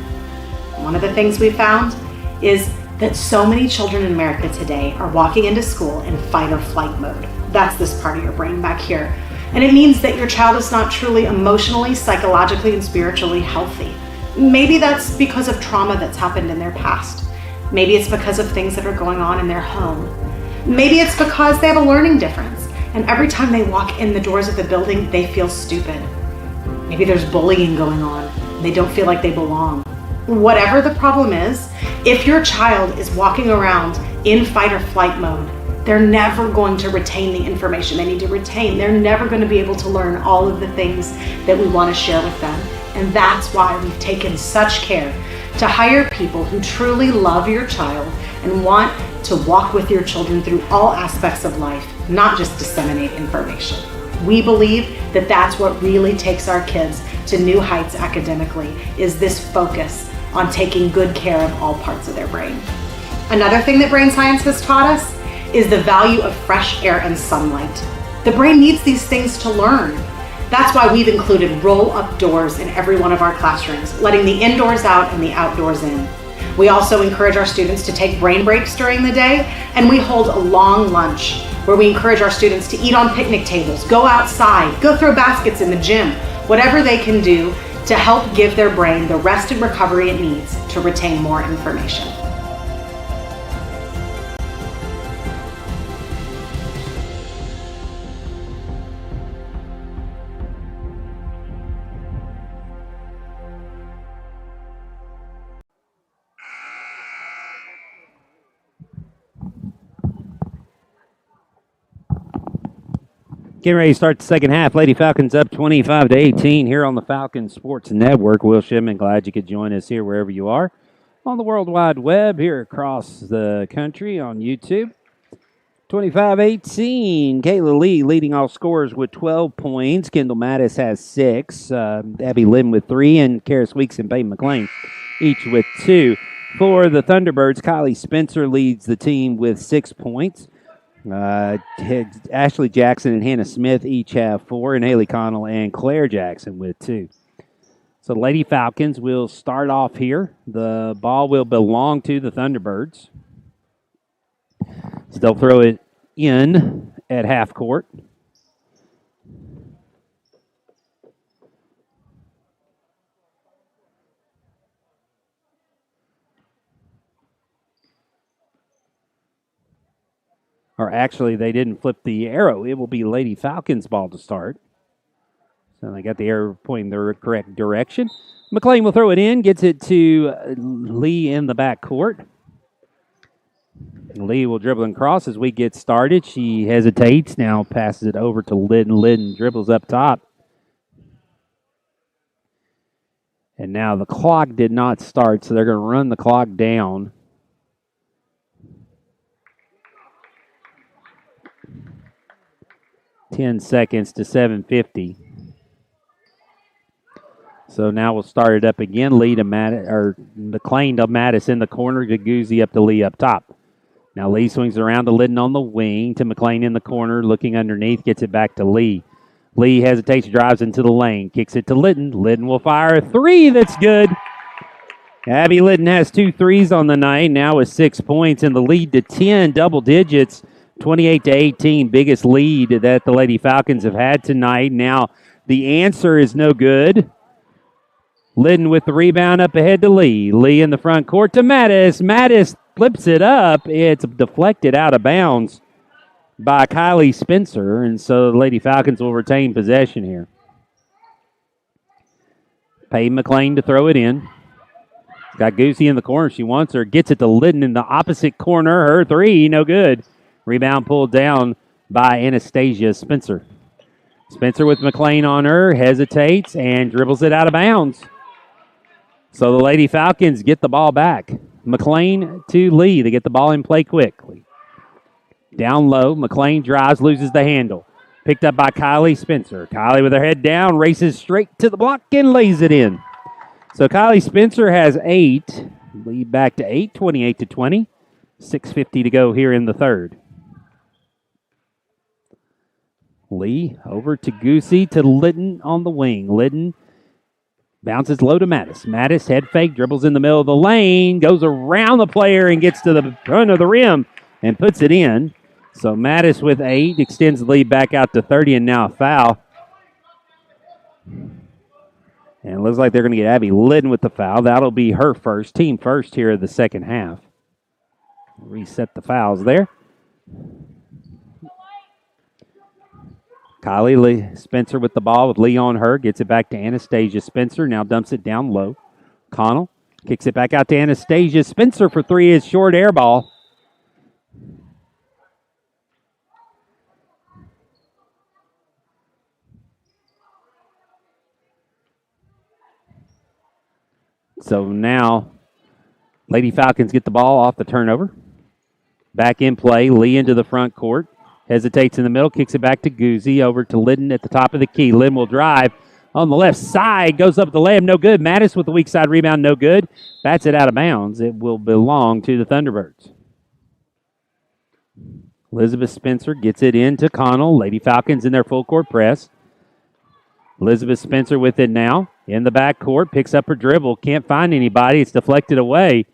One of the things we found is that so many children in America today are walking into school in fight or flight mode. That's this part of your brain back here. And it means that your child is not truly emotionally, psychologically, and spiritually healthy. Maybe that's because of trauma that's happened in their past. Maybe it's because of things that are going on in their home. Maybe it's because they have a learning difference, and every time they walk in the doors of the building, they feel stupid. Maybe there's bullying going on, and they don't feel like they belong. Whatever the problem is, if your child is walking around in fight or flight mode, they're never going to retain the information they need to retain. They're never going to be able to learn all of the things that we want to share with them. And that's why we've taken such care to hire people who truly love your child and want to walk with your children through all aspects of life, not just disseminate information. We believe that that's what really takes our kids to new heights academically, is this focus on taking good care of all parts of their brain. Another thing that brain science has taught us is the value of fresh air and sunlight. The brain needs these things to learn. That's why we've included roll-up doors in every one of our classrooms, letting the indoors out and the outdoors in. We also encourage our students to take brain breaks during the day, and we hold a long lunch where we encourage our students to eat on picnic tables, go outside, go throw baskets in the gym, whatever they can do to help give their brain the rest and recovery it needs to retain more information. Getting ready to start the second half. Lady Falcons up 25-18 here on the Falcon Sports Network. Will Shipman, glad you could join us here wherever you are on the World Wide Web, here across the country on YouTube. 25-18. Kayla Lee leading all scorers with 12 points. Kendall Mattis has 6. Abby Lynn with 3. And Karis Weeks and Peyton McLean each with 2. For the Thunderbirds, Kylie Spencer leads the team with 6 points. Ashley Jackson and Hannah Smith each have 4, and Haley Connell and Claire Jackson with 2. So Lady Falcons will start off here. The ball will belong to the Thunderbirds. So they'll throw it in at half court. Or actually, they didn't flip the arrow. It will be Lady Falcons' ball to start. So they got the arrow pointing the correct direction. McLean will throw it in, gets it to Lee in the back court. Lee will dribble and cross as we get started. She hesitates, now passes it over to Lidden. Lidden dribbles up top. And now the clock did not start, so they're going to run the clock down. $10 seconds to 7:50. So now we'll start it up again. Lee to McLean to Mattis in the corner. Gaguzzi up to Lee up top. Now Lee swings around to Lidden on the wing to McLean in the corner, looking underneath, gets it back to Lee. Lee hesitates, drives into the lane, kicks it to Lidden. Lidden will fire a three. That's good. Abby Lidden has 2 threes on the night, now with 6 points, and the lead to 10, double digits, 28-18, biggest lead that the Lady Falcons have had tonight. Now the answer is no good. Lidden with the rebound up ahead to Lee. Lee in the front court to Mattis. Mattis flips it up. It's deflected out of bounds by Kylie Spencer, and so the Lady Falcons will retain possession here. Payne McLean to throw it in. Got Goosey in the corner. She wants her. Gets it to Lidden in the opposite corner. Her three, no good. Rebound pulled down by Anastasia Spencer. Spencer with McLean on her. Hesitates and dribbles it out of bounds. So the Lady Falcons get the ball back. McLean to Lee. They get the ball in play quickly. Down low, McLean drives, loses the handle. Picked up by Kylie Spencer. Kylie with her head down, races straight to the block and lays it in. So Kylie Spencer has 8. Lead back to 8, 28-20. 6:50 to go here in the third. Lee over to Goosey to Lidden on the wing. Lidden bounces low to Mattis. Mattis head fake, dribbles in the middle of the lane, goes around the player and gets to the front of the rim and puts it in. So Mattis with 8 extends the lead back out to 30, and now a foul. And it looks like they're going to get Abby Lidden with the foul. That'll be her first, team first here in the second half. Reset the fouls there. Kylie Lee Spencer with the ball with Lee on her. Gets it back to Anastasia Spencer. Now dumps it down low. Connell kicks it back out to Anastasia Spencer for 3. Is short air ball. So now Lady Falcons get the ball off the turnover. Back in play. Lee into the front court. Hesitates in the middle. Kicks it back to Guzzi. Over to Lidden at the top of the key. Lidden will drive on the left side. Goes up the layup. No good. Mattis with the weak side rebound. No good. Bats it out of bounds. It will belong to the Thunderbirds. Elizabeth Spencer gets it in to Connell. Lady Falcons in their full court press. Elizabeth Spencer with it now. In the back court. Picks up her dribble. Can't find anybody. It's deflected away.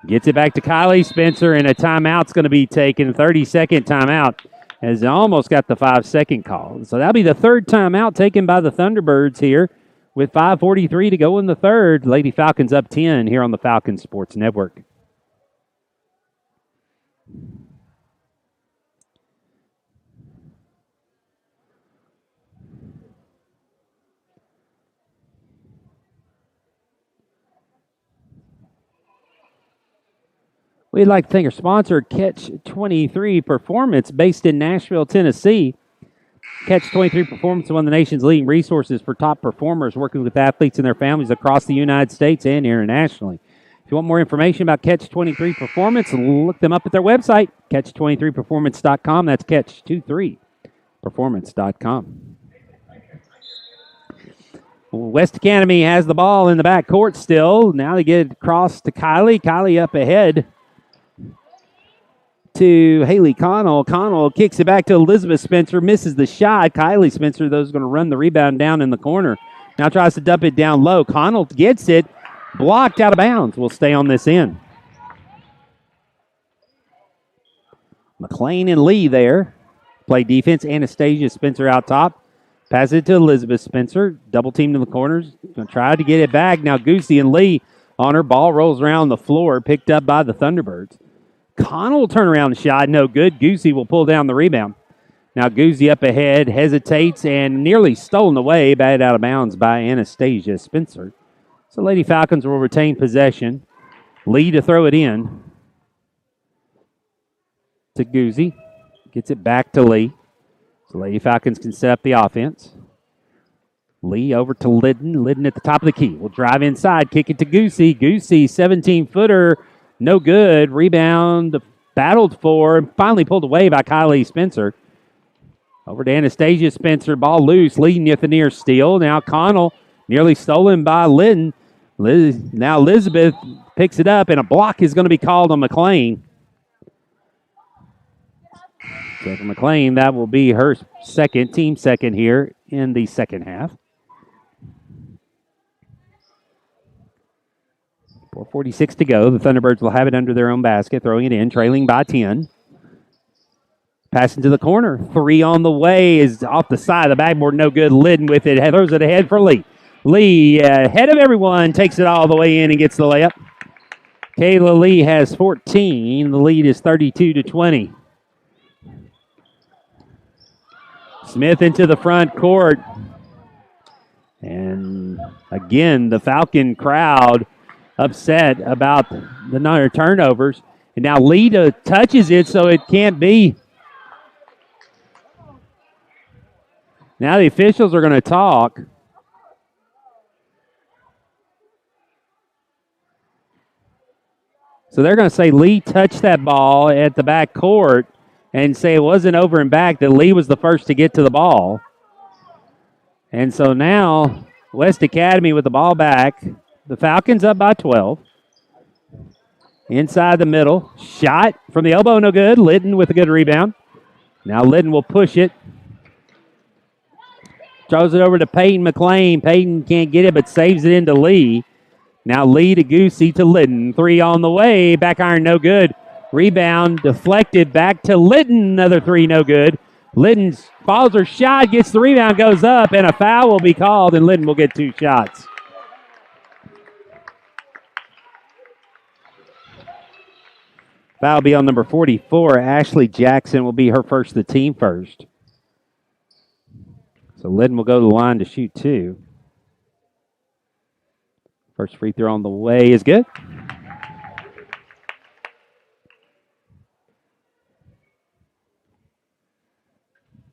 Gets it back to Kylie Spencer, and a timeout's going to be taken. 30-second timeout. Has almost got the 5-second call. So that'll be the third timeout taken by the Thunderbirds here with 5:43 to go in the third. Lady Falcons up 10 here on the Falcons Sports Network. We'd like to thank our sponsor, Catch 23 Performance, based in Nashville, Tennessee. Catch 23 Performance is one of the nation's leading resources for top performers working with athletes and their families across the United States and internationally. If you want more information about Catch 23 Performance, look them up at their website, catch23performance.com. That's catch23performance.com. West Academy has the ball in the back court still. Now they get it across to Kylie. Kylie up ahead to Haley Connell. Connell kicks it back to Elizabeth Spencer, misses the shot. Kylie Spencer, though, is going to run the rebound down in the corner. Now tries to dump it down low. Connell gets it. Blocked out of bounds. Will stay on this end. McLean and Lee there. Play defense. Anastasia Spencer out top. Pass it to Elizabeth Spencer. Double teamed in the corners. Going to try to get it back. Now Goosey and Lee on her. Ball rolls around the floor. Picked up by the Thunderbirds. Connell will turn around the shot. No good. Goosey will pull down the rebound. Now Goosey up ahead. Hesitates and nearly stolen away. Batted out of bounds by Anastasia Spencer. So Lady Falcons will retain possession. Lee to throw it in to Goosey. Gets it back to Lee. So Lady Falcons can set up the offense. Lee over to Lidden. Lidden at the top of the key. Will drive inside. Kick it to Goosey. Goosey, 17-footer. No good. Rebound battled for and finally pulled away by Kylie Spencer. Over to Anastasia Spencer. Ball loose. Leading at the near steal. Now Connell nearly stolen by Lidden. Now Elizabeth picks it up and a block is going to be called on McLean. So for McLean, that will be her team second here in the second half. 4:46 to go. The Thunderbirds will have it under their own basket, throwing it in, trailing by 10. Passing to the corner. 3 on the way is off the side of the backboard. No good. Lidden with it. Throws it ahead for Lee. Lee, ahead of everyone, takes it all the way in and gets the layup. Kayla Lee has 14. The lead is 32-20. Smith into the front court. And again, the Falcon crowd upset about the number of turnovers. And now Lita touches it, so it can't be. Now the officials are going to talk. So they're going to say Lee touched that ball at the back court and say it wasn't over and back, that Lee was the first to get to the ball. And so now West Academy with the ball back. The Falcons up by 12. Inside the middle. Shot from the elbow, no good. Lidden with a good rebound. Now Lidden will push it. Throws it over to Peyton McLean. Peyton can't get it, but saves it into Lee. Now Lee to Goosey to Lidden. 3 on the way. Back iron, no good. Rebound deflected back to Lidden. Another 3, no good. Lidden follows her shot, gets the rebound, goes up, and a foul will be called, and Lidden will get 2 shots. Foul will be on number 44. Ashley Jackson will be her first, the team first. So Lidden will go to the line to shoot 2. First free throw on the way is good.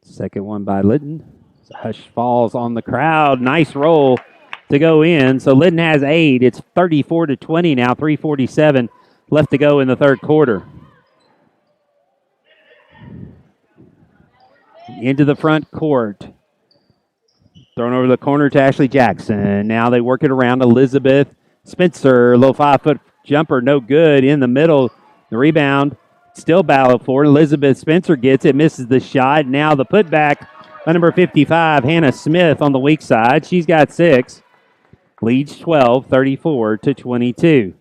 Second one by Lidden. Hush falls on the crowd. Nice roll to go in. So Lidden has 8. It's 34-20 now. 3:47 left to go in the third quarter. Into the front court. Thrown over the corner to Ashley Jackson. Now they work it around. Elizabeth Spencer, low 5-foot jumper, no good. In the middle, the rebound, still battle for it. Elizabeth Spencer gets it, misses the shot. Now the putback by number 55, Hannah Smith on the weak side. She's got 6. Leads 12, 34-22.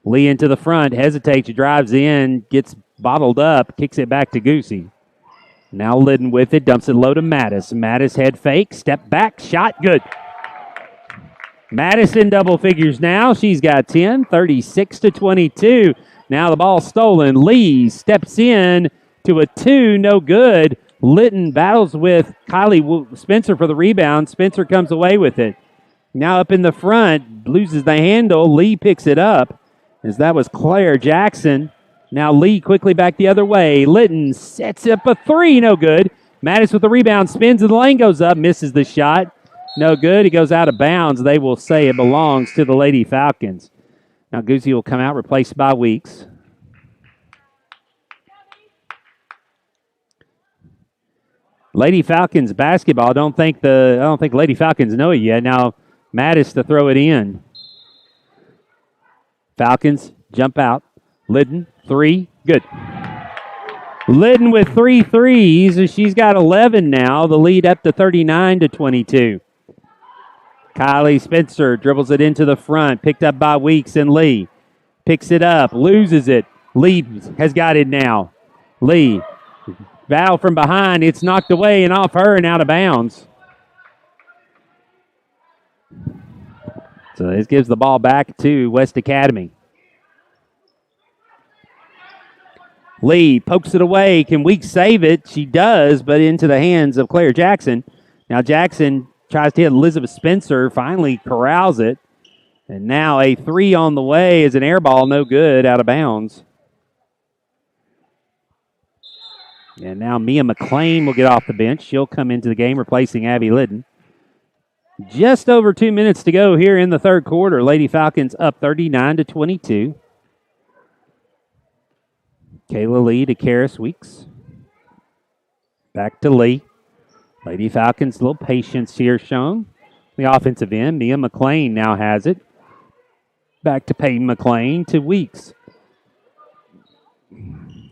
Lee into the front, hesitates, drives in, gets bottled up, kicks it back to Goosey. Now Lidden with it, dumps it low to Mattis. Mattis head fake, step back, shot, good. Mattis in double figures now. She's got 10, 36-22. Now the ball stolen. Lee steps in to a 2, no good. Litton battles with Kylie Spencer for the rebound. Spencer comes away with it. Now up in the front, loses the handle. Lee picks it up, as that was Claire Jackson. Now Lee quickly back the other way. Litton sets up a 3, no good. Mattis with the rebound, spins and the lane goes up, misses the shot. No good. He goes out of bounds. They will say it belongs to the Lady Falcons. Now Goosey will come out, replaced by Weeks. Lady Falcons basketball. I don't think Lady Falcons know it yet. Now Mattis to throw it in. Falcons jump out. Lidden, 3, good. Lidden with 3 threes. She's got 11 now. The lead up to 39-22. Kylie Spencer dribbles it into the front, picked up by Weeks and Lee. Picks it up, loses it. Lee has got it now. Lee, battle from behind. It's knocked away and off her and out of bounds. So this gives the ball back to West Academy. Lee pokes it away. Can Weeks save it? She does, but into the hands of Claire Jackson. Now Jackson tries to hit Elizabeth Spencer, finally corrals it. And now a three on the way is an air ball, no good, out of bounds. And now Mia McLean will get off the bench. She'll come into the game replacing Abby Liddon. Just over 2 minutes to go here in the third quarter. Lady Falcons up 39-22. Kayla Lee to Karis Weeks. Back to Lee. Lady Falcons, a little patience here shown. The offensive end, Mia McLean now has it. Back to Peyton McLean to Weeks.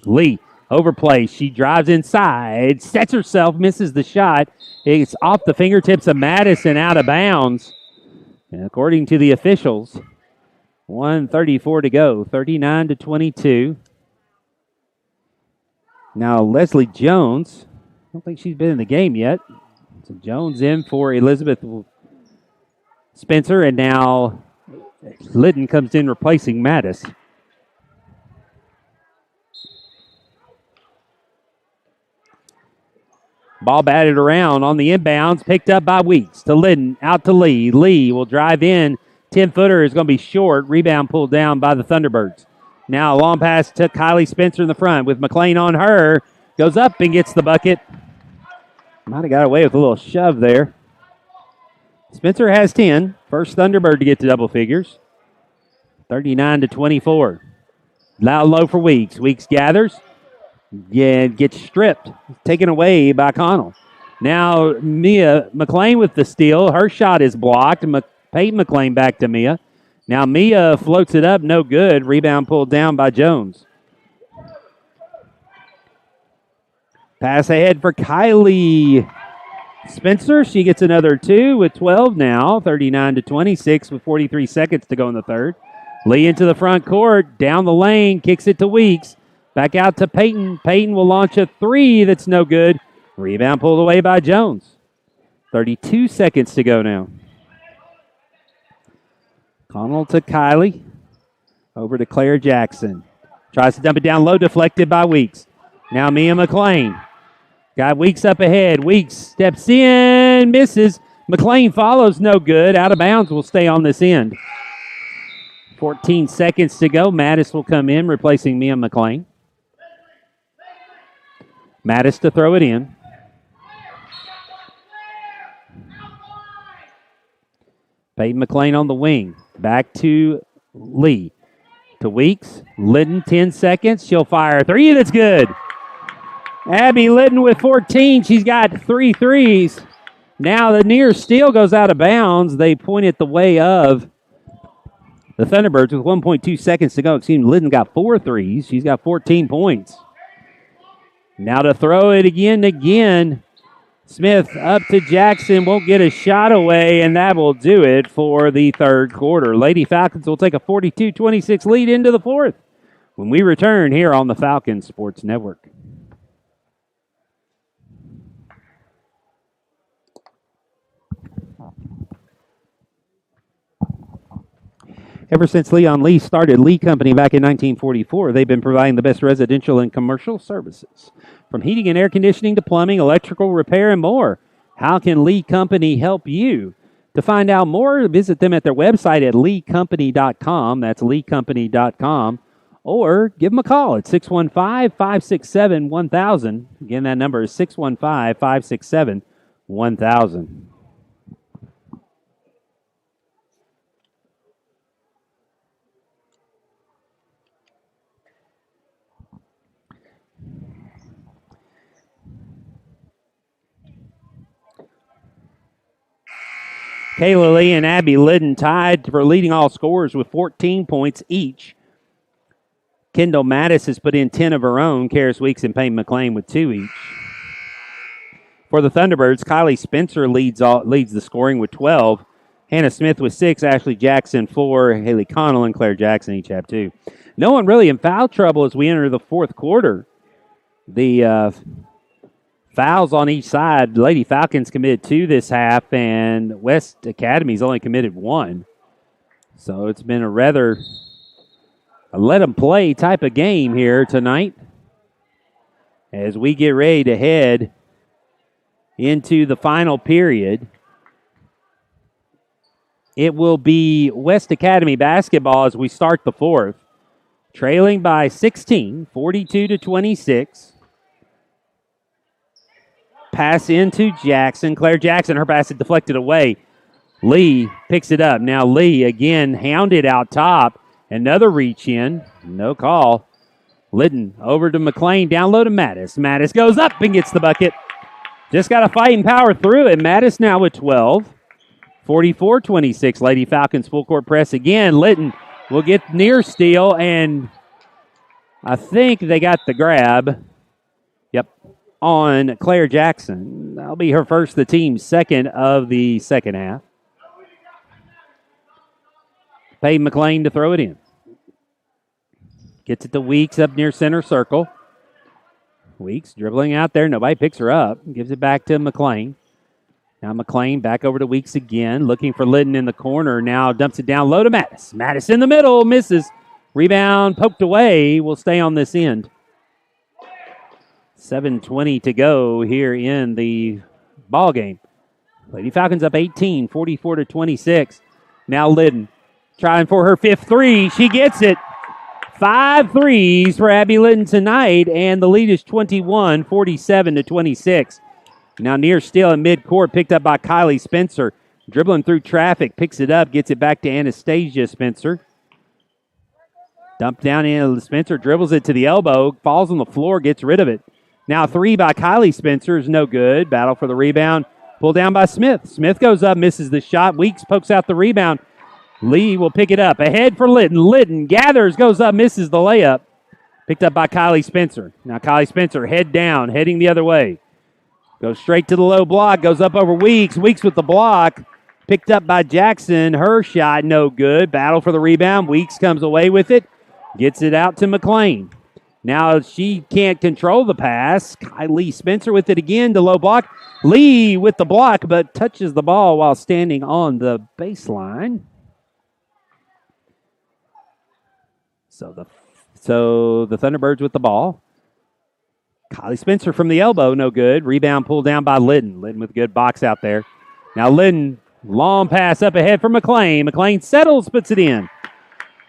Lee, overplay. She drives inside, sets herself, misses the shot. It's off the fingertips of Madison, out of bounds. And according to the officials, 1:34 to go, 39-22. Now Leslie Jones, I don't think she's been in the game yet. So Jones in for Elizabeth Spencer, and now Liddon comes in replacing Mattis. Ball batted around on the inbounds, picked up by Weeks to Liddon, out to Lee. Lee will drive in. 10-footer is going to be short. Rebound pulled down by the Thunderbirds. Now a long pass to Kylie Spencer in the front with McLean on her. Goes up and gets the bucket. Might have got away with a little shove there. Spencer has 10. First Thunderbird to get to double figures. 39-24. Loud low for Weeks. Weeks gathers. Yeah, gets stripped. Taken away by Connell. Now Mia McLean with the steal. Her shot is blocked. Peyton McLean back to Mia. Now Mia floats it up. No good. Rebound pulled down by Jones. Pass ahead for Kylie Spencer. She gets another two with 12 now. 39-26 with 43 seconds to go in the third. Lee into the front court. Down the lane. Kicks it to Weeks. Back out to Peyton. Peyton will launch a three that's no good. Rebound pulled away by Jones. 32 seconds to go now. Connell to Kylie. Over to Claire Jackson. Tries to dump it down low. Deflected by Weeks. Now Mia McLean. Got Weeks up ahead. Weeks steps in. Misses. McLean follows. No good. Out of bounds. Will stay on this end. 14 seconds to go. Mattis will come in replacing Mia McLean. Mattis to throw it in. Peyton McLean on the wing. Back to Lee. To Weeks. Liddon, 10 seconds. She'll fire a three. That's good. Abby Liddon with 14. She's got 3 threes. Now the near steal goes out of bounds. They point it the way of the Thunderbirds with 1.2 seconds to go. It seems Liddon got 4 threes. She's got 14 points. Now to throw it again. Smith up to Jackson, won't get a shot away, and that will do it for the third quarter. Lady Falcons will take a 42-26 lead into the fourth when we return here on the Falcons Sports Network. Ever since Leon Lee started Lee Company back in 1944, they've been providing the best residential and commercial services. From heating and air conditioning to plumbing, electrical repair, and more. How can Lee Company help you? To find out more, visit them at their website at leecompany.com. That's leecompany.com. Or give them a call at 615-567-1000. Again, that number is 615-567-1000. Kayla Lee and Abby Liddon tied for leading all scorers with 14 points each. Kendall Mattis has put in 10 of her own. Karis Weeks and Payne McLean with 2 each. For the Thunderbirds, Kylie Spencer leads the scoring with 12. Hannah Smith with 6, Ashley Jackson 4, Haley Connell and Claire Jackson each have 2. No one really in foul trouble as we enter the fourth quarter. The fouls on each side, Lady Falcons committed 2 this half, and West Academy's only committed 1. So it's been a rather let-them-play type of game here tonight as we get ready to head into the final period. It will be West Academy basketball as we start the fourth, trailing by 16, 42-26. Pass into Jackson. Claire Jackson, her pass is deflected away. Lee picks it up. Now Lee again hounded out top. Another reach in. No call. Litton over to McLean. Down low to Mattis. Mattis goes up and gets the bucket. Just got to fight and power through it. Mattis now with 12. 44-26. Lady Falcons full court press again. Litton will get near steal, and I think they got the grab. Yep. On Claire Jackson. That'll be her first, the team's second of the second half. Peyton McLean to throw it in. Gets it to Weeks up near center circle. Weeks dribbling out there. Nobody picks her up. Gives it back to McLean. Now McLean back over to Weeks again. Looking for Litton in the corner. Now dumps it down low to Mattis. Mattis in the middle. Misses. Rebound poked away. Will stay on this end. 7:20 to go here in the ball game. Lady Falcons up 18, 44-26. Now Litton trying for her fifth three. She gets it. 5 threes for Abby Litton tonight, and the lead is 21, 47-26. Now near steal in midcourt, picked up by Kylie Spencer. Dribbling through traffic, picks it up, gets it back to Anastasia Spencer. Dumped down in Spencer, dribbles it to the elbow, falls on the floor, gets rid of it. Now 3 by Kylie Spencer is no good. Battle for the rebound. Pulled down by Smith. Smith goes up, misses the shot. Weeks pokes out the rebound. Lee will pick it up. Ahead for Litton. Litton gathers, goes up, misses the layup. Picked up by Kylie Spencer. Now Kylie Spencer head down, heading the other way. Goes straight to the low block, goes up over Weeks. Weeks with the block. Picked up by Jackson. Her shot no good. Battle for the rebound. Weeks comes away with it. Gets it out to McLean. Now she can't control the pass. Kylie Spencer with it again to low block. Lee with the block, but touches the ball while standing on the baseline. So the Thunderbirds with the ball. Kylie Spencer from the elbow, no good. Rebound pulled down by Litton. Litton with a good box out there. Now Litton, long pass up ahead for McLean. McLean settles, puts it in.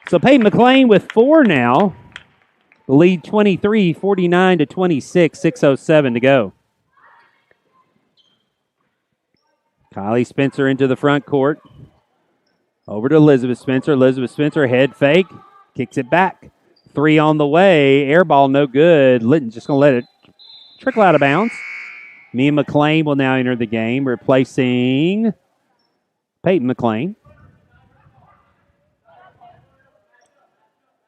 So Peyton McLean with 4 now. The lead 23, 49-26, 6:07 to go. Kylie Spencer into the front court. Over to Elizabeth Spencer. Elizabeth Spencer head fake. Kicks it back. 3 on the way. Air ball no good. Litton's just going to let it trickle out of bounds. Mia McLean will now enter the game, replacing Peyton McLean.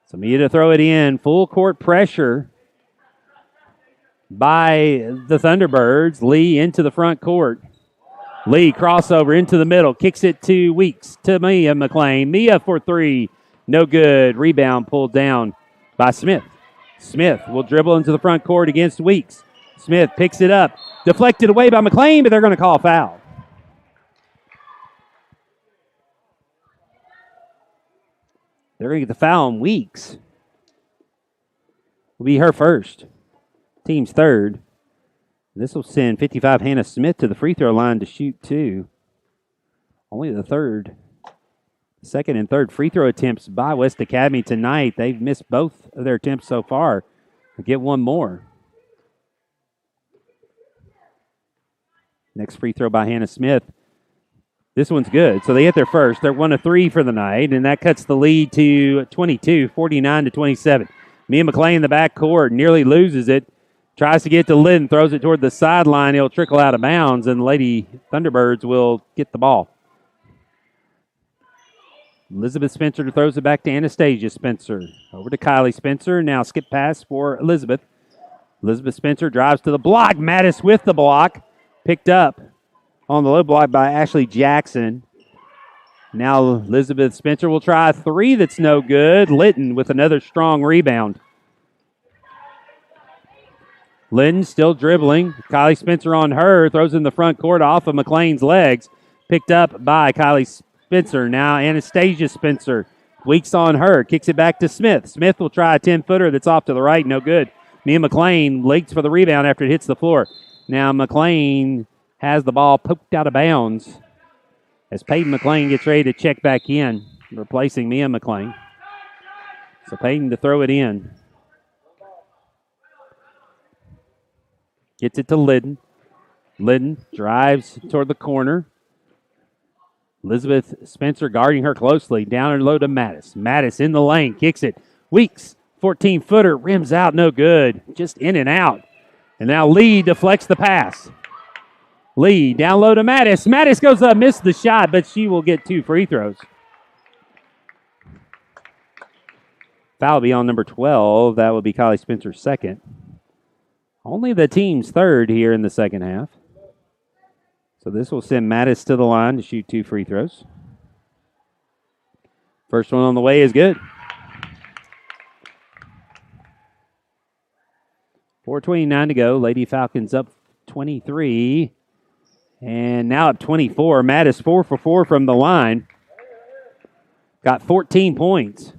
So Mia to throw it in. Full court pressure by the Thunderbirds. Lee into the front court. Lee crossover into the middle. Kicks it to Weeks to Mia McLean. Mia for 3. No good. Rebound pulled down by Smith. Smith will dribble into the front court against Weeks. Smith picks it up. Deflected away by McLean, but they're going to call a foul. They're going to get the foul on Weeks. Will be her first. Team's third. This will send 55 Hannah Smith to the free throw line to shoot 2. Only the second and third free throw attempts by West Academy tonight. They've missed both of their attempts so far. They'll get one more. Next free throw by Hannah Smith. This one's good. So they hit their first. They're 1 of 3 for the night, and that cuts the lead to 22, 49-27. Mia McLean in the back court nearly loses it. Tries to get to Litton, throws it toward the sideline. It'll trickle out of bounds, and Lady Thunderbirds will get the ball. Elizabeth Spencer throws it back to Anastasia Spencer. Over to Kylie Spencer. Now skip pass for Elizabeth. Elizabeth Spencer drives to the block. Mattis with the block. Picked up on the low block by Ashley Jackson. Now Elizabeth Spencer will try a three that's no good. Litton with another strong rebound. Litton still dribbling. Kylie Spencer on her. Throws in the front court off of McLean's legs. Picked up by Kylie Spencer. Now Anastasia Spencer. Weeks on her. Kicks it back to Smith. Smith will try a 10-footer that's off to the right. No good. Mia McLean leaks for the rebound after it hits the floor. Now McLean has the ball poked out of bounds as Peyton McLean gets ready to check back in, replacing Mia McLean. So Peyton to throw it in. Gets it to Lidden. Lidden drives toward the corner. Elizabeth Spencer guarding her closely. Down and low to Mattis. Mattis in the lane. Kicks it. Weeks. 14-footer. Rims out. No good. Just in and out. And now Lee deflects the pass. Lee down low to Mattis. Mattis goes up. Missed the shot, but she will get 2 free throws. Foul will be on number 12. That will be Kylie Spencer's second. Only the team's third here in the second half. So this will send Mattis to the line to shoot 2 free throws. First one on the way is good. 4:29 to go. Lady Falcons up 23. And now up 24. Mattis 4 for 4 from the line. Got 14 points.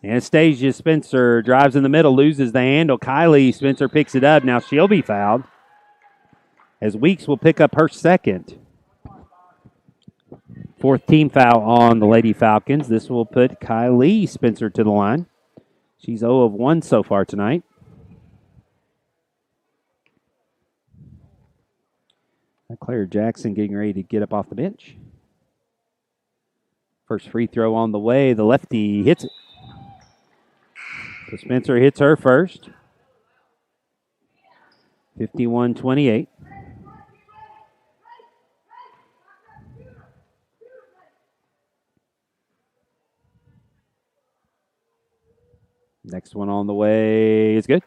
Anastasia Spencer drives in the middle, loses the handle. Kylie Spencer picks it up. Now she'll be fouled, as Weeks will pick up her second. 4th team foul on the Lady Falcons. This will put Kylie Spencer to the line. She's 0 of 1 so far tonight. Claire Jackson getting ready to get up off the bench. First free throw on the way. The lefty hits it. So Spencer hits her first. 51-28. Next one on the way is good.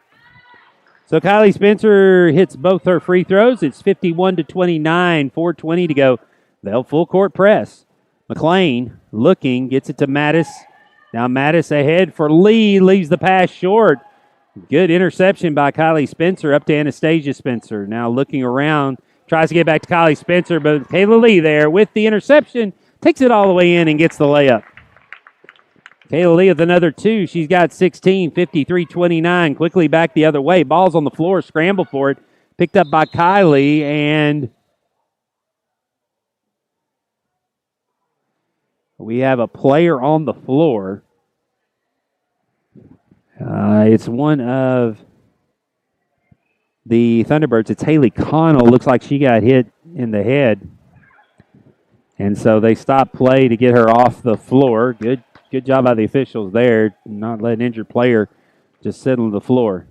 So Kylie Spencer hits both her free throws. It's 51-29, 4:20 to go. They'll full court press. McLean looking, gets it to Mattis. Now Mattis ahead for Lee, leaves the pass short. Good interception by Kylie Spencer up to Anastasia Spencer. Now looking around, tries to get back to Kylie Spencer, but Kayla Lee there with the interception, takes it all the way in and gets the layup. Kayla Lee with another 2. She's got 16, 53-29. Quickly back the other way. Ball's on the floor, scramble for it. Picked up by Kylie, and we have a player on the floor. It's one of the Thunderbirds. It's Haley Connell. Looks like she got hit in the head. And so they stopped play to get her off the floor. Good job by the officials there, not letting an injured player just sit on the floor.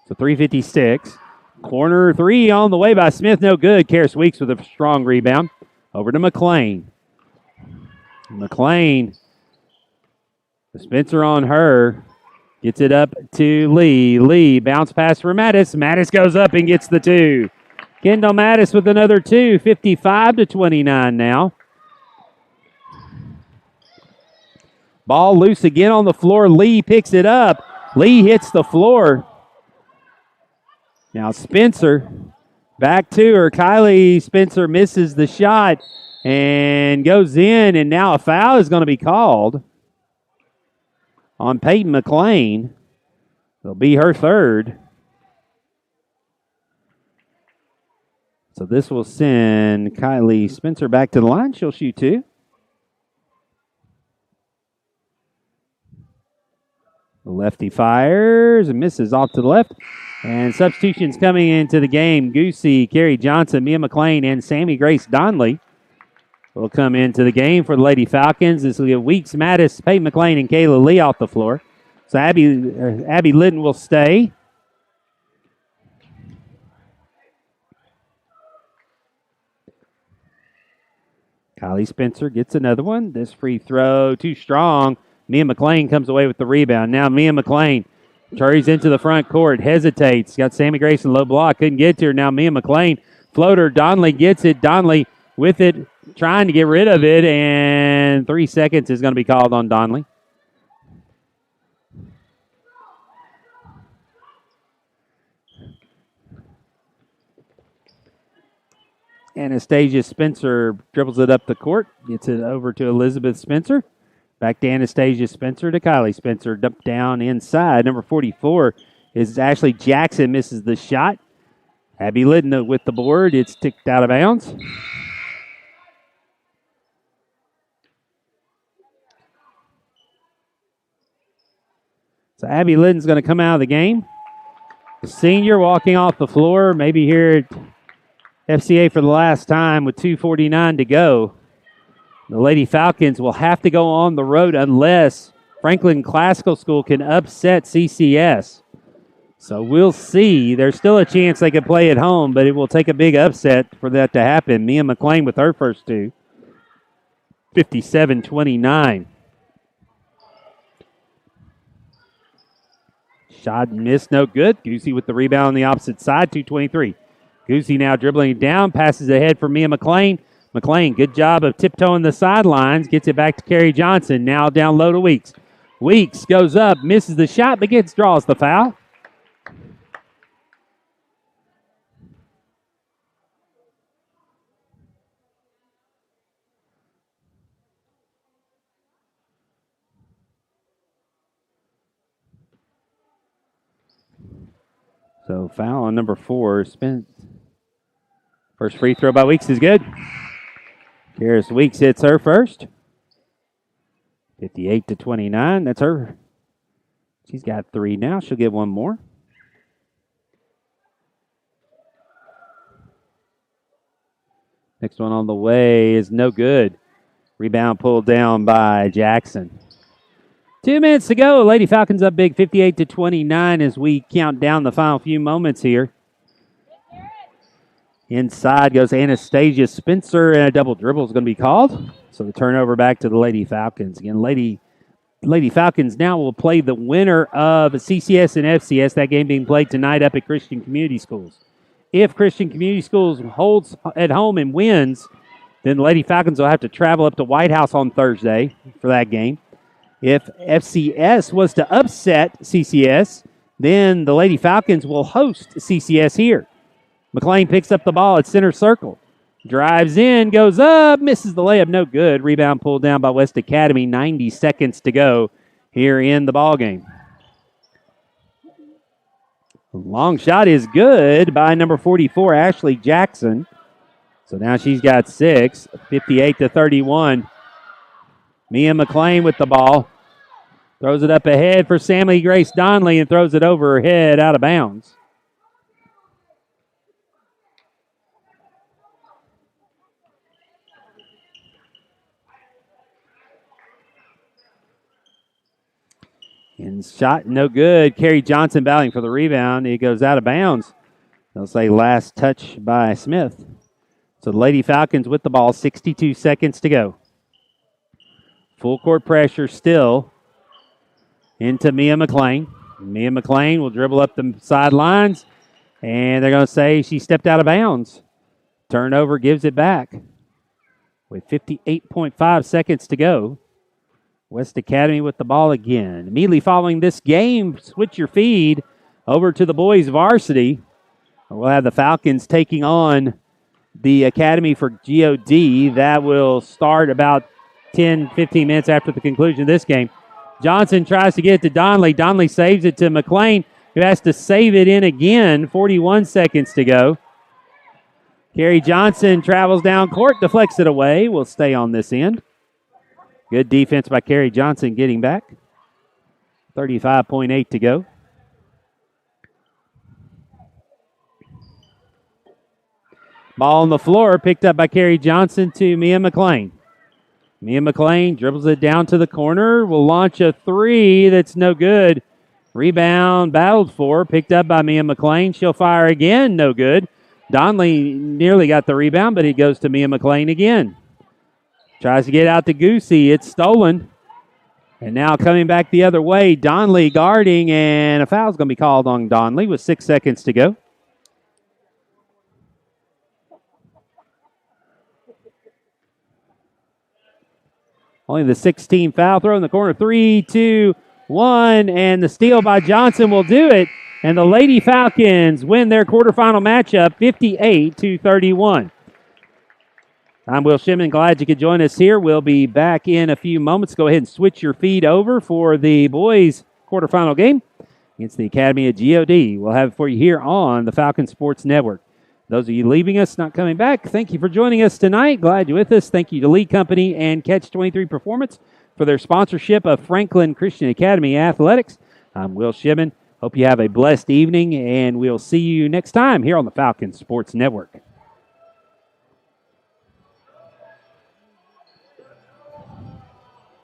So 3:56. Corner 3 on the way by Smith. No good. Karis Weeks with a strong rebound. Over to McLean. McLean. Spencer on her. Gets it up to Lee. Lee, bounce pass for Mattis. Mattis goes up and gets the 2. Kendall Mattis with another 2. 55-29 now. Ball loose again on the floor. Lee picks it up. Lee hits the floor. Now Spencer back to her. Kylie Spencer misses the shot and goes in, and now a foul is going to be called on Peyton McLean. It'll be her third. So this will send Kylie Spencer back to the line. She'll shoot 2. The lefty fires and misses off to the left. And substitutions coming into the game. Goosey, Carrie Johnson, Mia McLean, and Sammy Grace Donley will come into the game for the Lady Falcons. This will get Weeks, Mattis, Peyton McLean, and Kayla Lee off the floor. So Abby Litton will stay. Kylie Spencer gets another one. This free throw, too strong. Mia McLean comes away with the rebound. Now Mia McLean hurries into the front court, hesitates. Got Sammy Grace in low block, couldn't get to her. Now Mia McLean floater. Donley gets it. Donley with it, trying to get rid of it, and 3 seconds is going to be called on Donley. Anastasia Spencer dribbles it up the court, gets it over to Elizabeth Spencer. Back to Anastasia Spencer to Kylie Spencer. Dumped down inside. Number 44 is Ashley Jackson, misses the shot. Abby Liddon with the board. It's ticked out of bounds. So Abby Liddon's going to come out of the game. The senior walking off the floor, maybe here at FCA for the last time with 2:49 to go. The Lady Falcons will have to go on the road unless Franklin Classical School can upset CCS. So we'll see. There's still a chance they could play at home, but it will take a big upset for that to happen. Mia McLean with her first two. 57-29. Shot missed, no good. Goosey with the rebound on the opposite side, 2:23. Goosey now dribbling it down, passes ahead for Mia McLean. McLean, good job of tiptoeing the sidelines, gets it back to Carrie Johnson. Now down low to Weeks. Weeks goes up, misses the shot, but draws the foul. So foul on number 4. First free throw by Weeks is good. Karis Weeks hits her first. 58-29. That's her. She's got 3 now. She'll get one more. Next one on the way is no good. Rebound pulled down by Jackson. 2 minutes to go. Lady Falcons up big, 58-29 as we count down the final few moments here. Inside goes Anastasia Spencer, and a double dribble is going to be called. So the turnover back to the Lady Falcons. Again, Lady Falcons now will play the winner of CCS and FCS, that game being played tonight up at Christian Community Schools. If Christian Community Schools holds at home and wins, then the Lady Falcons will have to travel up to White House on Thursday for that game. If FCS was to upset CCS, then the Lady Falcons will host CCS here. McLean picks up the ball at center circle. Drives in, goes up, misses the layup, no good. Rebound pulled down by West Academy, 90 seconds to go here in the ballgame. Long shot is good by number 44, Ashley Jackson. So now she's got 6, 58-31. Mia McLean with the ball. Throws it up ahead for Sammy Grace Donley and throws it over her head out of bounds. And shot no good. Carrie Johnson battling for the rebound. It goes out of bounds. They'll say last touch by Smith. So the Lady Falcons with the ball, 62 seconds to go. Full court pressure still into Mia McLean. Mia McLean will dribble up the sidelines, and they're going to say she stepped out of bounds. Turnover gives it back with 58.5 seconds to go. West Academy with the ball again. Immediately following this game, switch your feed over to the boys varsity. We'll have the Falcons taking on the Academy for GOD. That will start about 10, 15 minutes after the conclusion of this game. Johnson tries to get it to Donley. Donley saves it to McLean, who has to save it in again. 41 seconds to go. Carrie Johnson travels down court, deflects it away. Will stay on this end. Good defense by Carrie Johnson getting back. 35.8 to go. Ball on the floor, picked up by Carrie Johnson to Mia McLean. Mia McLean dribbles it down to the corner, will launch a 3 that's no good. Rebound battled for, picked up by Mia McLean. She'll fire again, no good. Donley nearly got the rebound, but it goes to Mia McLean again. Tries to get out to Goosey. It's stolen. And now coming back the other way, Donley guarding, and a foul's going to be called on Donley with 6 seconds to go. Only the 16 foul throw in the corner. 3, 2, 1, and the steal by Johnson will do it. And the Lady Falcons win their quarterfinal matchup 58-31. I'm Will Shimon. Glad you could join us here. We'll be back in a few moments. Go ahead and switch your feed over for the boys' quarterfinal game against the Academy of GOD. We'll have it for you here on the Falcon Sports Network. Those of you leaving us, not coming back, thank you for joining us tonight. Glad you're with us. Thank you to Lee Company and Catch 23 Performance for their sponsorship of Franklin Christian Academy Athletics. I'm Will Shimon. Hope you have a blessed evening, and we'll see you next time here on the Falcon Sports Network.